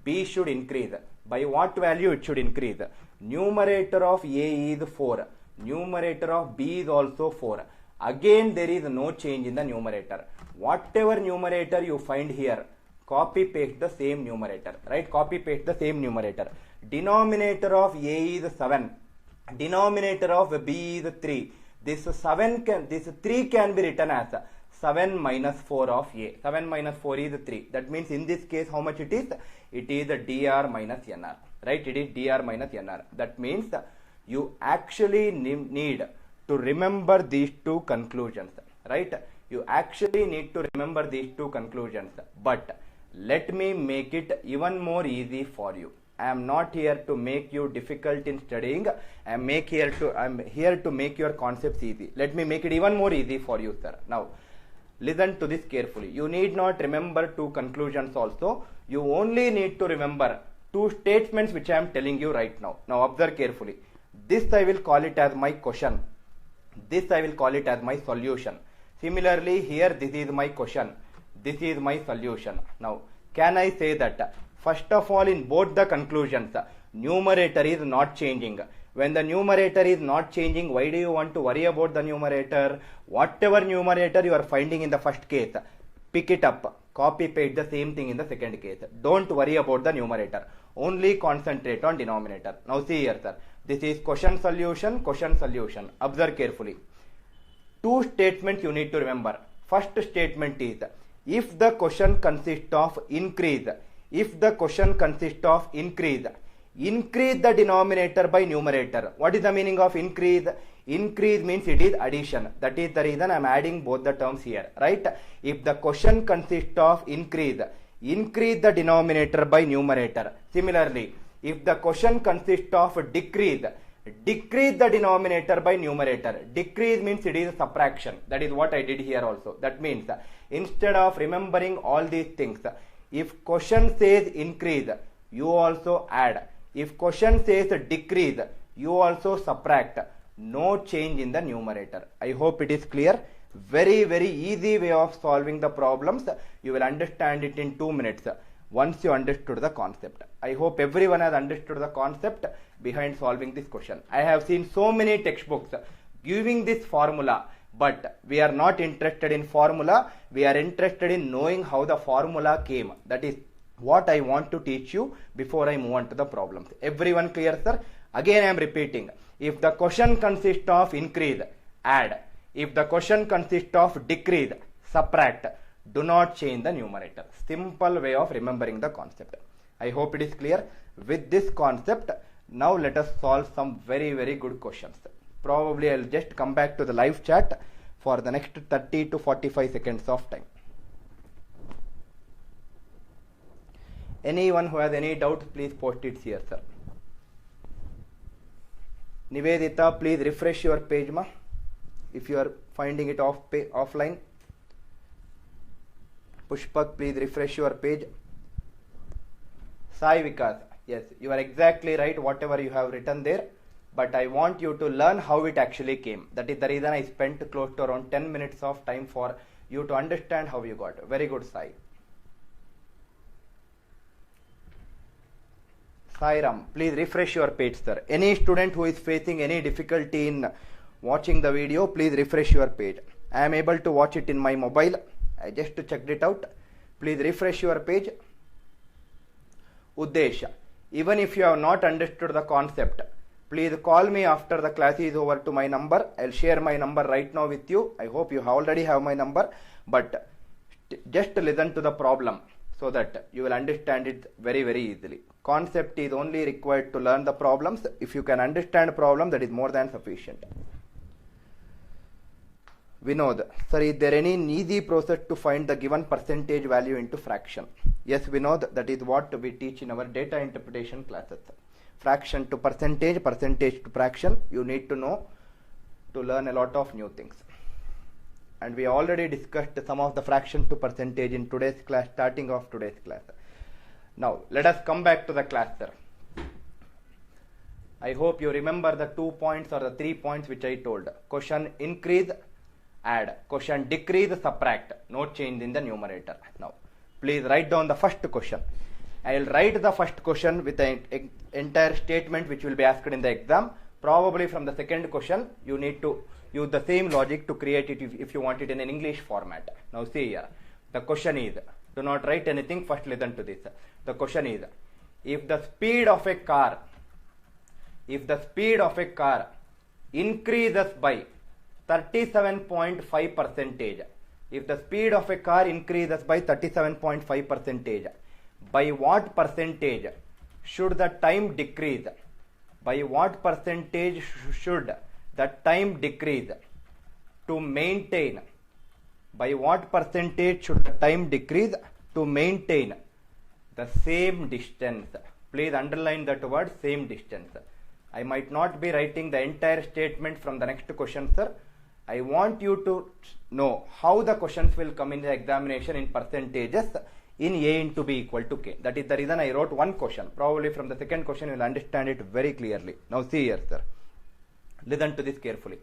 B should increase. By what value it should increase? Numerator of A is 4. Numerator of B is also 4. Again, there is no change in the numerator. Whatever numerator you find here, copy paste the same numerator. Right? Copy paste the same numerator. Denominator of A is 7. Denominator of B is 3. This 3 can be written as 7 minus 4 of A. 7 minus 4 is 3. That means in this case how much it is? It is dr minus nr. Right? It is dr minus nr. That means you actually need to remember these two conclusions. Right? You actually need to remember these two conclusions. But let me make it even more easy for you. I am not here to make you difficult in studying. I am here to make your concepts easy. Let me make it even more easy for you, sir. Now, listen to this carefully. You need not remember two conclusions also. You only need to remember two statements which I am telling you right now. Now, observe carefully. This I will call it as my question. This I will call it as my solution. Similarly, here this is my question. This is my solution. Now, can I say that first of all, in both the conclusions, numerator is not changing. When the numerator is not changing, why do you want to worry about the numerator? Whatever numerator you are finding in the first case, pick it up, copy paste the same thing in the second case. Don't worry about the numerator. Only concentrate on denominator. Now see here, sir. This is question solution, question solution. Observe carefully. Two statements you need to remember. First statement is, if the question consists of increase, increase the denominator by numerator. What is the meaning of increase? Increase means it is addition. That is the reason I am adding both the terms here. Right? If the question consists of increase the denominator by numerator. Similarly, if the question consists of decrease the denominator by numerator. Decrease means it is subtraction. That is what I did here also. That means instead of remembering all these things, if question says increase, you also add. If question says decrease, you also subtract. No change in the numerator. I hope it is clear. Very easy way of solving the problems. You will understand it in 2 minutes once you understood the concept. I hope everyone has understood the concept behind solving this question. I have seen so many textbooks giving this formula, but we are not interested in formula. We are interested in knowing how the formula came. That is what I want to teach you before I move on to the problems. Everyone clear, sir? Again I am repeating. If the question consists of increase, add. If the question consists of decrease, subtract. Do not change the numerator. Simple way of remembering the concept. I hope it is clear. With this concept, now let us solve some very, very good questions. Probably I'll just come back to the live chat for the next 30 to 45 seconds of time. Anyone who has any doubts, please post it here, sir. Nivedita, please refresh your page, ma, if you are finding it offline. Pushpak, please refresh your page. Sai Vikas, yes, you are exactly right, whatever you have written there, but I want you to learn how it actually came. That is the reason I spent close to around 10 minutes of time for you to understand how you got it. Very good, Sai. Sai Ram, please refresh your page, sir. Any student who is facing any difficulty in watching the video, please refresh your page. I am able to watch it in my mobile. I just checked it out. Please refresh your page. Uddesha, even if you have not understood the concept, please call me after the class is over to my number. I'll share my number right now with you. I hope you already have my number, but just listen to the problem so that you will understand it very, very easily. Concept is only required to learn the problems. If you can understand problem, that is more than sufficient. Vinod, sir, is there any easy process to find the given percentage value into fraction? Yes, Vinod, that is what we teach in our data interpretation classes. Fraction to percentage, percentage to fraction, you need to know to learn a lot of new things. And we already discussed some of the fraction to percentage in today's class, starting of today's class. Now, let us come back to the class, sir. I hope you remember the 2 points or the 3 points which I told. Question increase, add. Question decrease, subtract. No change in the numerator. Now, please write down the first question. I will write the first question with the entire statement which will be asked in the exam. Probably from the second question, you need to use the same logic to create it if you want it in an English format. Now see here. The question is, do not write anything, first listen to this. The question is, if the speed of a car increases by 37.5 percentage, if the speed of a car increases by 37.5 percentage, by what percentage should the time decrease? By what percentage should the time decrease to maintain? By what percentage should the time decrease to maintain the same distance? Please underline that word, same distance. I might not be writing the entire statement from the next question, sir. I want you to know how the questions will come in the examination in percentages in A into B equal to K. That is the reason I wrote one question. Probably from the second question you will understand it very clearly. Now see here, sir. Listen to this carefully.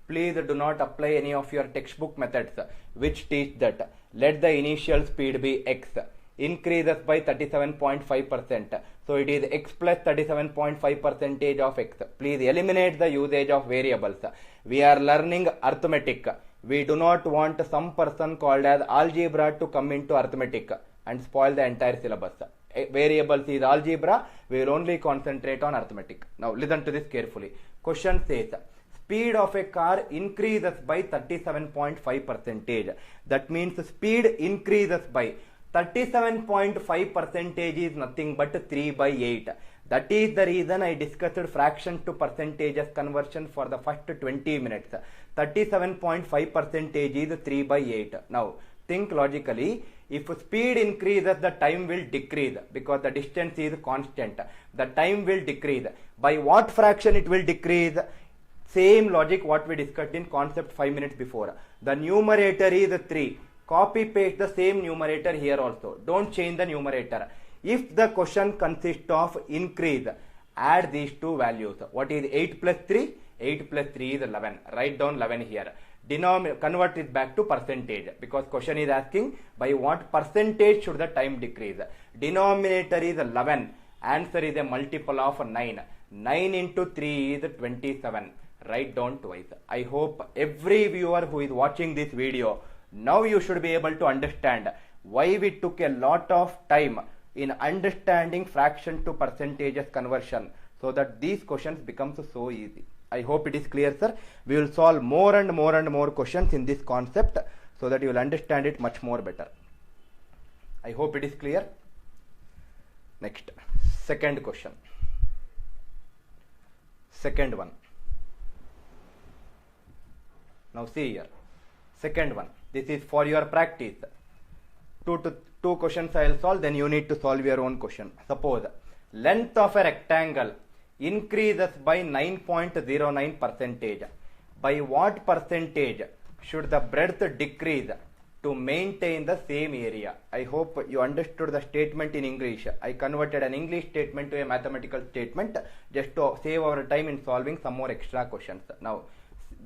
Please do not apply any of your textbook methods which teach that let the initial speed be x, increases by 37.5%. So it is x plus 37.5 percentage of x. Please eliminate the usage of variables. We are learning arithmetic. We do not want some person called as algebra to come into arithmetic and spoil the entire syllabus. Variables is algebra. We will only concentrate on arithmetic. Now listen to this carefully. Question says, speed of a car increases by 37.5 percentage. That means speed increases by 37.5 percentage is nothing but 3 by 8. That is the reason I discussed fraction to percentages conversion for the first 20 minutes. 37.5 percentage is 3 by 8. Now think logically. If speed increases, the time will decrease because the distance is constant. The time will decrease. By what fraction it will decrease? Same logic what we discussed in concept 5 minutes before. The numerator is 3. Copy paste the same numerator here also. Don't change the numerator. If the question consists of increase, add these two values. What is 8 plus 3? 8 plus 3 is 11. Write down 11 here. Convert it back to percentage because question is asking by what percentage should the time decrease. Denominator is 11. Answer is a multiple of 9. 9 into 3 is 27. Write down twice. I hope every viewer who is watching this video, now you should be able to understand why we took a lot of time in understanding fraction to percentages conversion, so that these questions becomes so easy. I hope it is clear, sir. We will solve more and more questions in this concept, so that you will understand it much more better. I hope it is clear. Next, second question. Second one. Now see here. Second one. This is for your practice. Two questions I will solve, then you need to solve your own question. Suppose length of a rectangle increases by 9.09 percentage. By what percentage should the breadth decrease to maintain the same area? I hope you understood the statement in English. I converted an English statement to a mathematical statement just to save our time in solving some more extra questions. Now,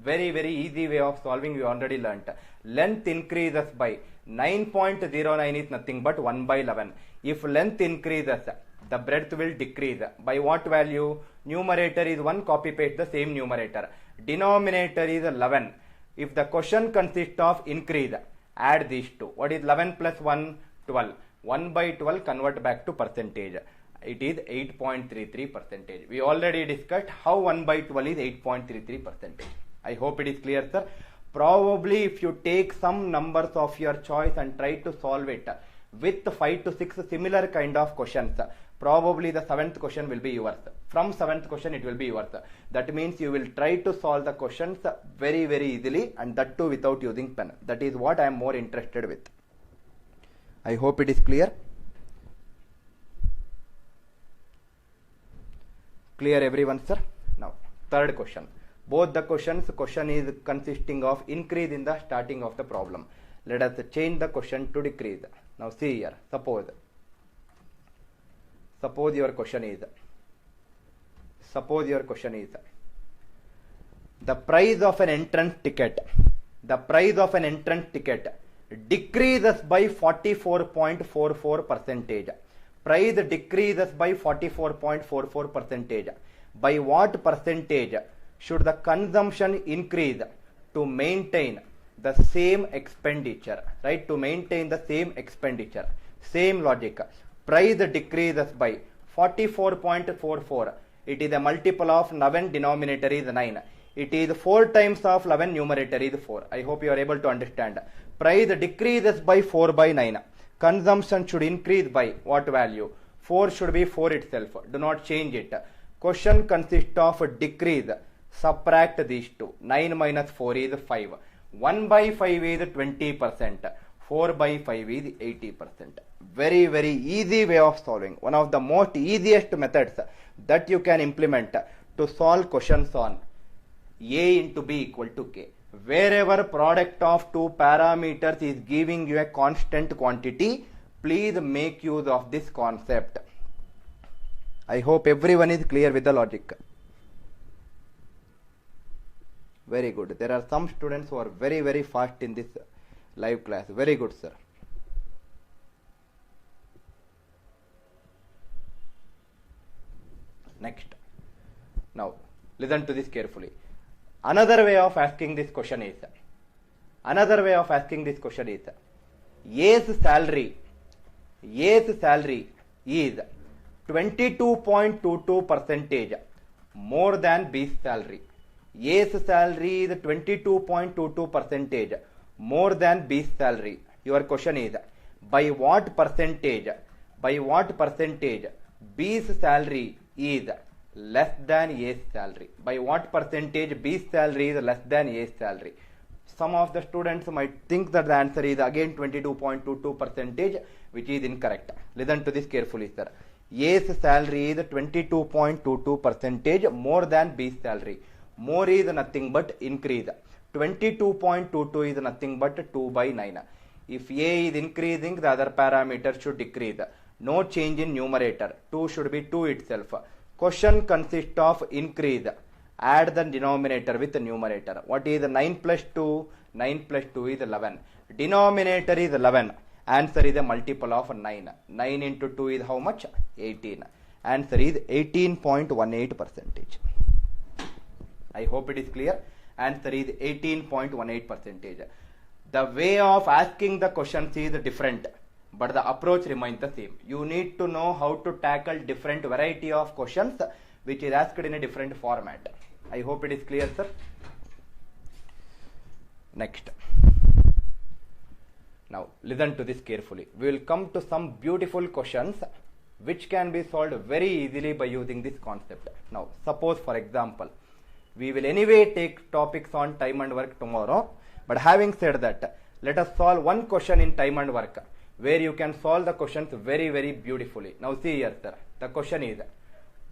very easy way of solving we already learnt. Length increases by 9.09 is nothing but 1 by 11. If length increases, the breadth will decrease. By what value? Numerator is 1, copy paste the same numerator. Denominator is 11. If the question consists of increase, add these two. What is 11 plus 1? 12. 1 by 12 convert back to percentage. It is 8.33 percentage. We already discussed how 1 by 12 is 8.33 percentage. I hope it is clear, sir. Probably if you take some numbers of your choice and try to solve it with 5 to 6 similar kind of questions, probably the 7th question will be yours. From 7th question it will be yours. That means you will try to solve the questions very easily, and that too without using pen. That is what I am more interested with. I hope it is clear. Clear everyone, sir? Now, third question. Both the question is consisting of increase in the starting of the problem. Let us change the question to decrease. Now see here, suppose your question is the price of an entrance ticket decreases by 44.44 percentage. Price decreases by 44.44 percentage. By what percentage should the consumption increase to maintain the same expenditure? Right? To maintain the same expenditure. Same logic. Price decreases by 44.44. It is a multiple of 11, denominator is 9. It is 4 times of 11, numerator is 4. I hope you are able to understand. Price decreases by 4 by 9. Consumption should increase by what value? 4 should be 4 itself. Do not change it. Question consists of decrease. Subtract these two. 9 minus 4 is 5. 1 by 5 is 20%. 4 by 5 is 80%. Very easy way of solving. One of the most easiest methods that you can implement to solve questions on A into B equal to K. Wherever product of two parameters is giving you a constant quantity, please make use of this concept. I hope everyone is clear with the logic. Very good. There are some students who are very fast in this live class. Very good, sir. Next. Now, listen to this carefully. Another way of asking this question is, A's salary is 22.22% more than B's salary. A's salary is 22.22% more than B's salary. Your question is, by what percentage B's salary is less than A's salary? By what percentage B's salary is less than A's salary? Some of the students might think that the answer is again 22.22%, which is incorrect. Listen to this carefully, sir. A's salary is 22.22% more than B's salary. More is nothing but increase. 22.22 is nothing but 2 by 9. If A is increasing, the other parameter should decrease. No change in numerator. 2 should be 2 itself. Question consists of increase. Add the denominator with the numerator. What is 9 plus 2? 9 plus 2 is 11. Denominator is 11. Answer is a multiple of 9. 9 into 2 is how much? 18. Answer is 18.18%. I hope it is clear. Answer is 18.18%. The way of asking the questions is different. but the approach remains the same. You need to know how to tackle different variety of questions which is asked in a different format. I hope it is clear, sir. Next. Now listen to this carefully. We will come to some beautiful questions which can be solved very easily by using this concept. Now suppose, for example, we will anyway take topics on time and work tomorrow, but having said that, let us solve one question in time and work where you can solve the questions very, very beautifully. Now see here, sir. The question is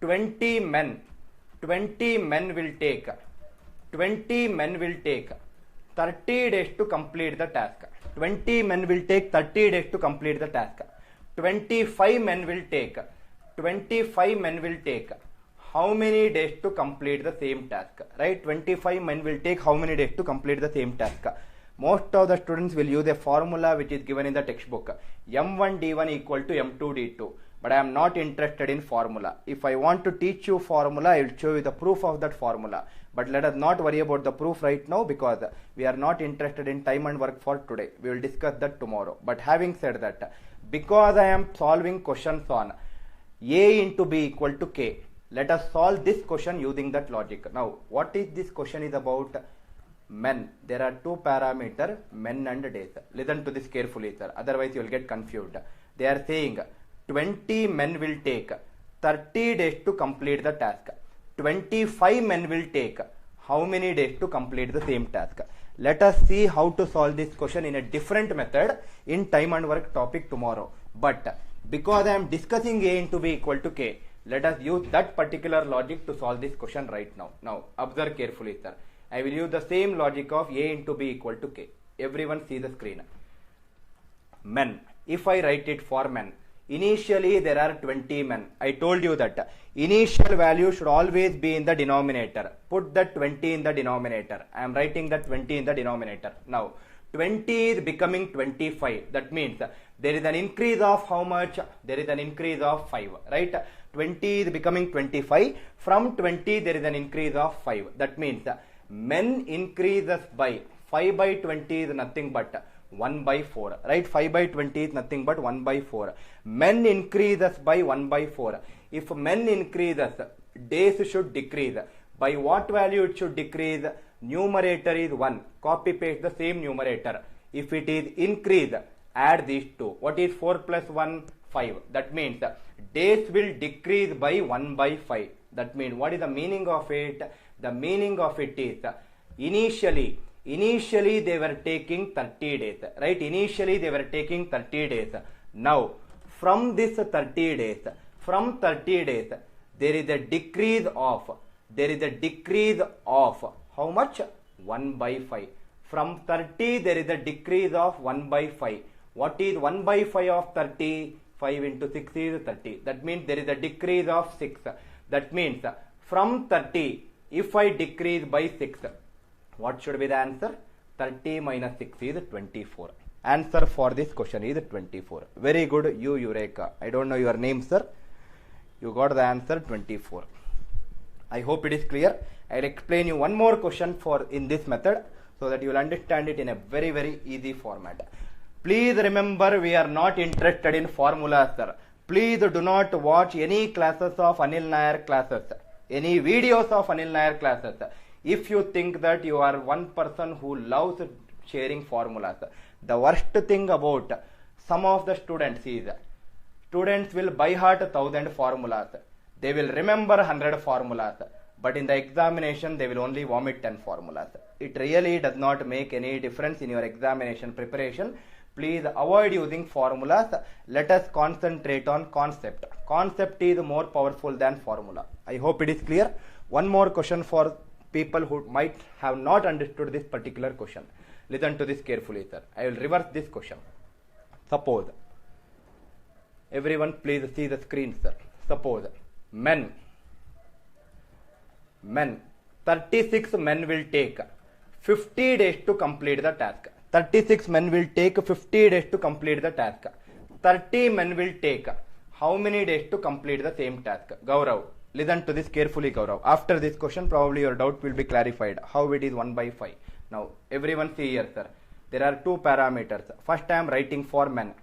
20 men will take 30 days to complete the task. 20 men will take 30 days to complete the task. 25 men will take how many days to complete the same task? Right? 25 men will take how many days to complete the same task? Most of the students will use a formula which is given in the textbook. M1D1 equal to M2D2. But I am not interested in formula. If I want to teach you formula, I will show you the proof of that formula. But let us not worry about the proof right now because we are not interested in time and work for today. We will discuss that tomorrow. But having said that, because I am solving questions on A into B equal to K, let us solve this question using that logic. Now, what is this question is about? Men. There are two parameters, men and days. Listen to this carefully, sir. Otherwise, you will get confused. They are saying 20 men will take 30 days to complete the task. 25 men will take how many days to complete the same task? Let us see how to solve this question in a different method in time and work topic tomorrow. But because I am discussing A into B equal to K, let us use that particular logic to solve this question right now. Now observe carefully, sir. I will use the same logic of A into B equal to K. Everyone see the screen. Men. If I write it for men, initially there are 20 men. I told you that initial value should always be in the denominator. Put that 20 in the denominator. I am writing that 20 in the denominator. Now 20 is becoming 25. That means there is an increase of how much? There is an increase of 5. Right? 20 is becoming 25. From 20 there is an increase of 5. That means men increases by 5 by 20 is nothing but 1 by 4. Right? 5 by 20 is nothing but 1 by 4. Men increases by 1 by 4. If men increases, days should decrease. By what value it should decrease? Numerator is 1. Copy paste the same numerator. If it is increase, add these two. What is 4 plus 1? 5. That means days will decrease by 1 by 5. That means what is the meaning of it? The meaning of it is initially they were taking 30 days. Right? Initially they were taking 30 days. Now from this 30 days, there is a decrease of how much? 1 by 5. From 30 there is a decrease of 1 by 5. What is 1 by 5 of 30? 5 into 6 is 30. That means there is a decrease of 6. That means from 30, if I decrease by 6, what should be the answer? 30 minus 6 is 24. Answer for this question is 24. Very good, you Eureka. I don't know your name, sir. You got the answer 24. I hope it is clear. I'll explain you one more question for in this method so that you will understand it in a very, very easy format. Please remember, we are not interested in formulas, sir. Please do not watch any classes of Anil Nair classes, any videos of Anil Nair classes. If you think that you are one person who loves sharing formulas, the worst thing about some of the students is students will by heart 1000 formulas. They will remember 100 formulas, but in the examination they will only vomit 10 formulas. It really does not make any difference in your examination preparation. Please avoid using formulas. Let us concentrate on concept. Concept is more powerful than formula. I hope it is clear. One more question for people who might have not understood this particular question. Listen to this carefully, sir. I will reverse this question. Suppose, everyone please see the screen, sir. Suppose men, 36 men will take 50 days to complete the task. 36 men will take 50 days to complete the task. 30 men will take how many days to complete the same task? Gaurav, listen to this carefully, Gaurav. After this question, probably your doubt will be clarified. How it is 1 by 5. Now, everyone see here, sir. There are two parameters. First, I am writing for men.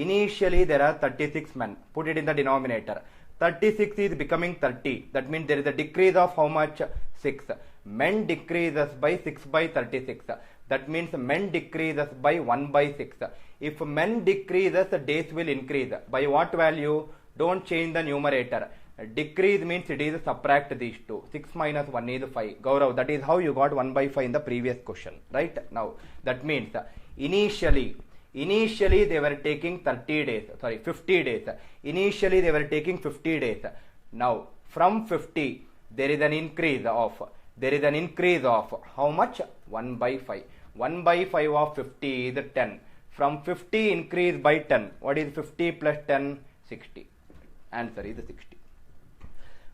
Initially there are 36 men. Put it in the denominator. 36 is becoming 30. That means there is a decrease of how much? 6. Men decreases by 6 by 36. That means men decreases by 1 by 6. If men decreases, days will increase. By what value? Don't change the numerator. Decrease means it is subtract these two. 6 minus 1 is 5. Gaurav, that is how you got 1 by 5 in the previous question. Right? Now, that means initially they were taking 30 days. Sorry, 50 days. Initially they were taking 50 days. Now, from 50, there is an increase of how much? 1 by 5. 1 by 5 of 50 is 10. From 50 increase by 10. What is 50 plus 10? 60. Answer is 60.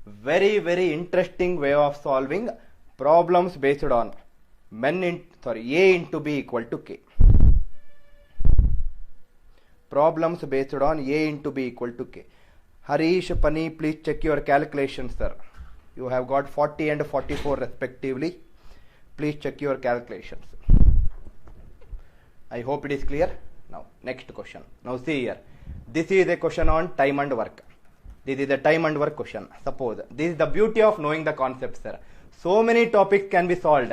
Very, very interesting way of solving problems based on A into B equal to K. Problems based on A into B equal to K. Harish, Pani, please check your calculations, sir. You have got 40 and 44 respectively. Please check your calculations. I hope it is clear. Now, next question. Now see here. This is a question on time and work. This is a time and work question. Suppose this is the beauty of knowing the concept, sir. So many topics can be solved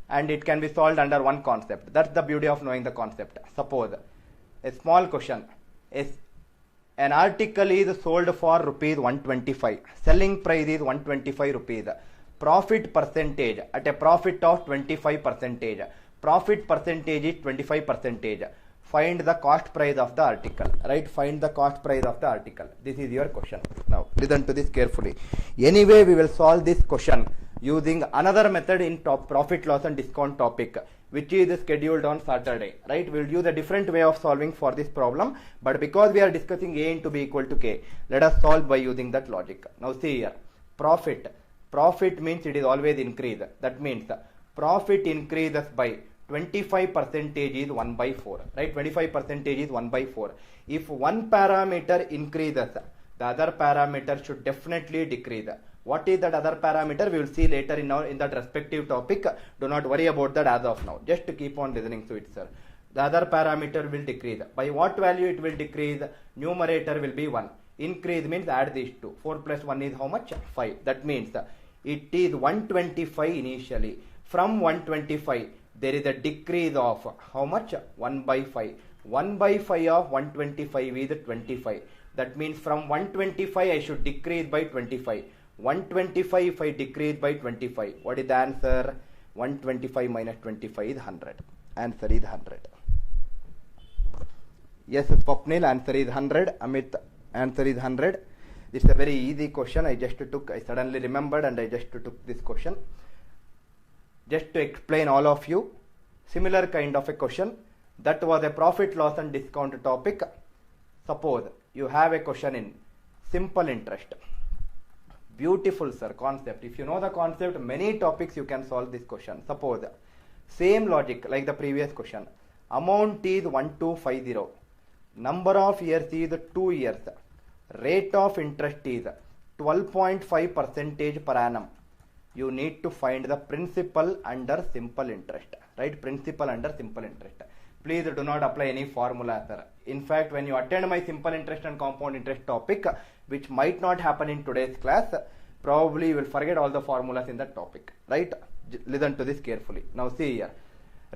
and it can be solved under one concept. That's the beauty of knowing the concept. Suppose a small question is an article is sold for rupees 125. Selling price is 125 rupees. Profit percentage at a profit of 25%. Profit percentage is 25%. Find the cost price of the article. Right? Find the cost price of the article. This is your question. Now listen to this carefully. Anyway, we will solve this question using another method in profit loss and discount topic, which is scheduled on Saturday. Right? We will use a different way of solving for this problem, but because we are discussing A into B equal to K, let us solve by using that logic. Now see here. Profit means it is always increase. That means profit increases by 25% is 1 by 4. Right? 25% is 1 by 4. If one parameter increases, the other parameter should definitely decrease. What is that other parameter? We will see later in that respective topic. Do not worry about that as of now. Just to keep on listening to it, sir. The other parameter will decrease. By what value it will decrease? Numerator will be 1. Increase means add these two. 4 plus 1 is how much? 5. That means it is 125 initially. From 125, there is a decrease of how much? 1 by 5. 1 by 5 of 125 is 25. That means from 125 I should decrease by 25. 125 if I decrease by 25. What is the answer? 125 minus 25 is 100. Answer is 100. Yes, Swapnil, answer is 100. Amit, answer is 100. This is a very easy question. I suddenly remembered and I just took this question. Just to explain all of you, similar kind of a question. That was a profit loss and discount topic. Suppose you have a question in simple interest. Beautiful, sir, concept. If you know the concept, many topics you can solve this question. Suppose same logic like the previous question. Amount is 1250. Number of years is 2 years. Rate of interest is 12.5% per annum. You need to find the principal under simple interest. Right? Principal under simple interest. Please do not apply any formula, sir. In fact, when you attend my simple interest and compound interest topic, which might not happen in today's class, probably you will forget all the formulas in that topic. Right? Listen to this carefully. Now see here.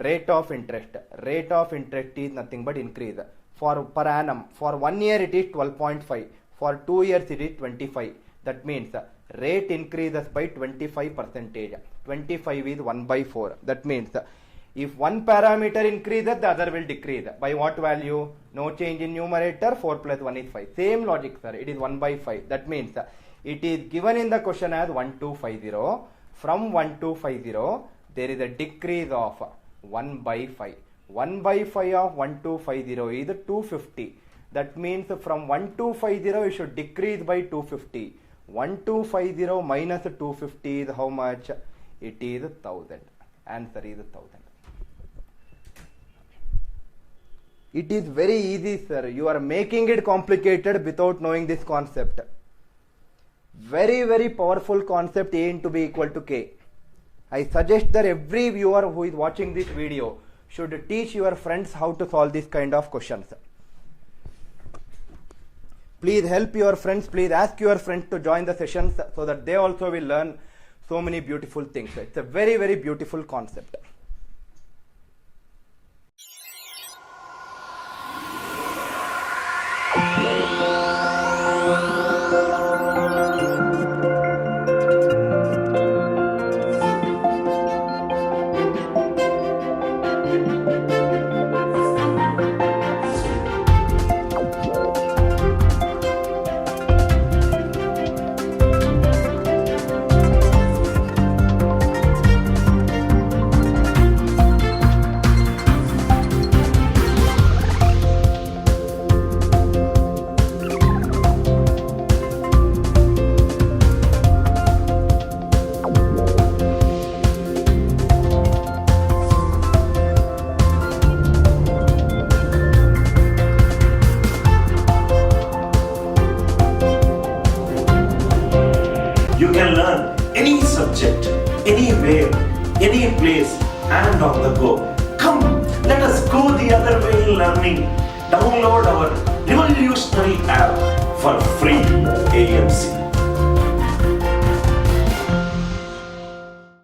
Rate of interest. Rate of interest is nothing but increase. For per annum, for 1 year it is 12.5. For 2 years it is 25. That means rate increases by 25%. 25 is 1 by 4. That means if one parameter increases, the other will decrease. By what value? No change in numerator. 4 plus 1 is 5. Same logic, sir. It is 1 by 5. That means it is given in the question as 1250. From 1250, there is a decrease of 1 by 5. 1 by 5 of 1250 is 250. That means from 1250, you should decrease by 250. 1250 minus 250 is how much? It is 1000. Answer is 1000. It is very easy, sir. You are making it complicated without knowing this concept. Very, very powerful concept, A into B equal to K. I suggest that every viewer who is watching this video should teach your friends how to solve this kind of questions. Please help your friends, please ask your friends to join the sessions so that they also will learn so many beautiful things. It's a very, very beautiful concept. You can learn any subject, anywhere, any place, and on the go. Come, let us go the other way in learning. Download our revolutionary app for free AMC.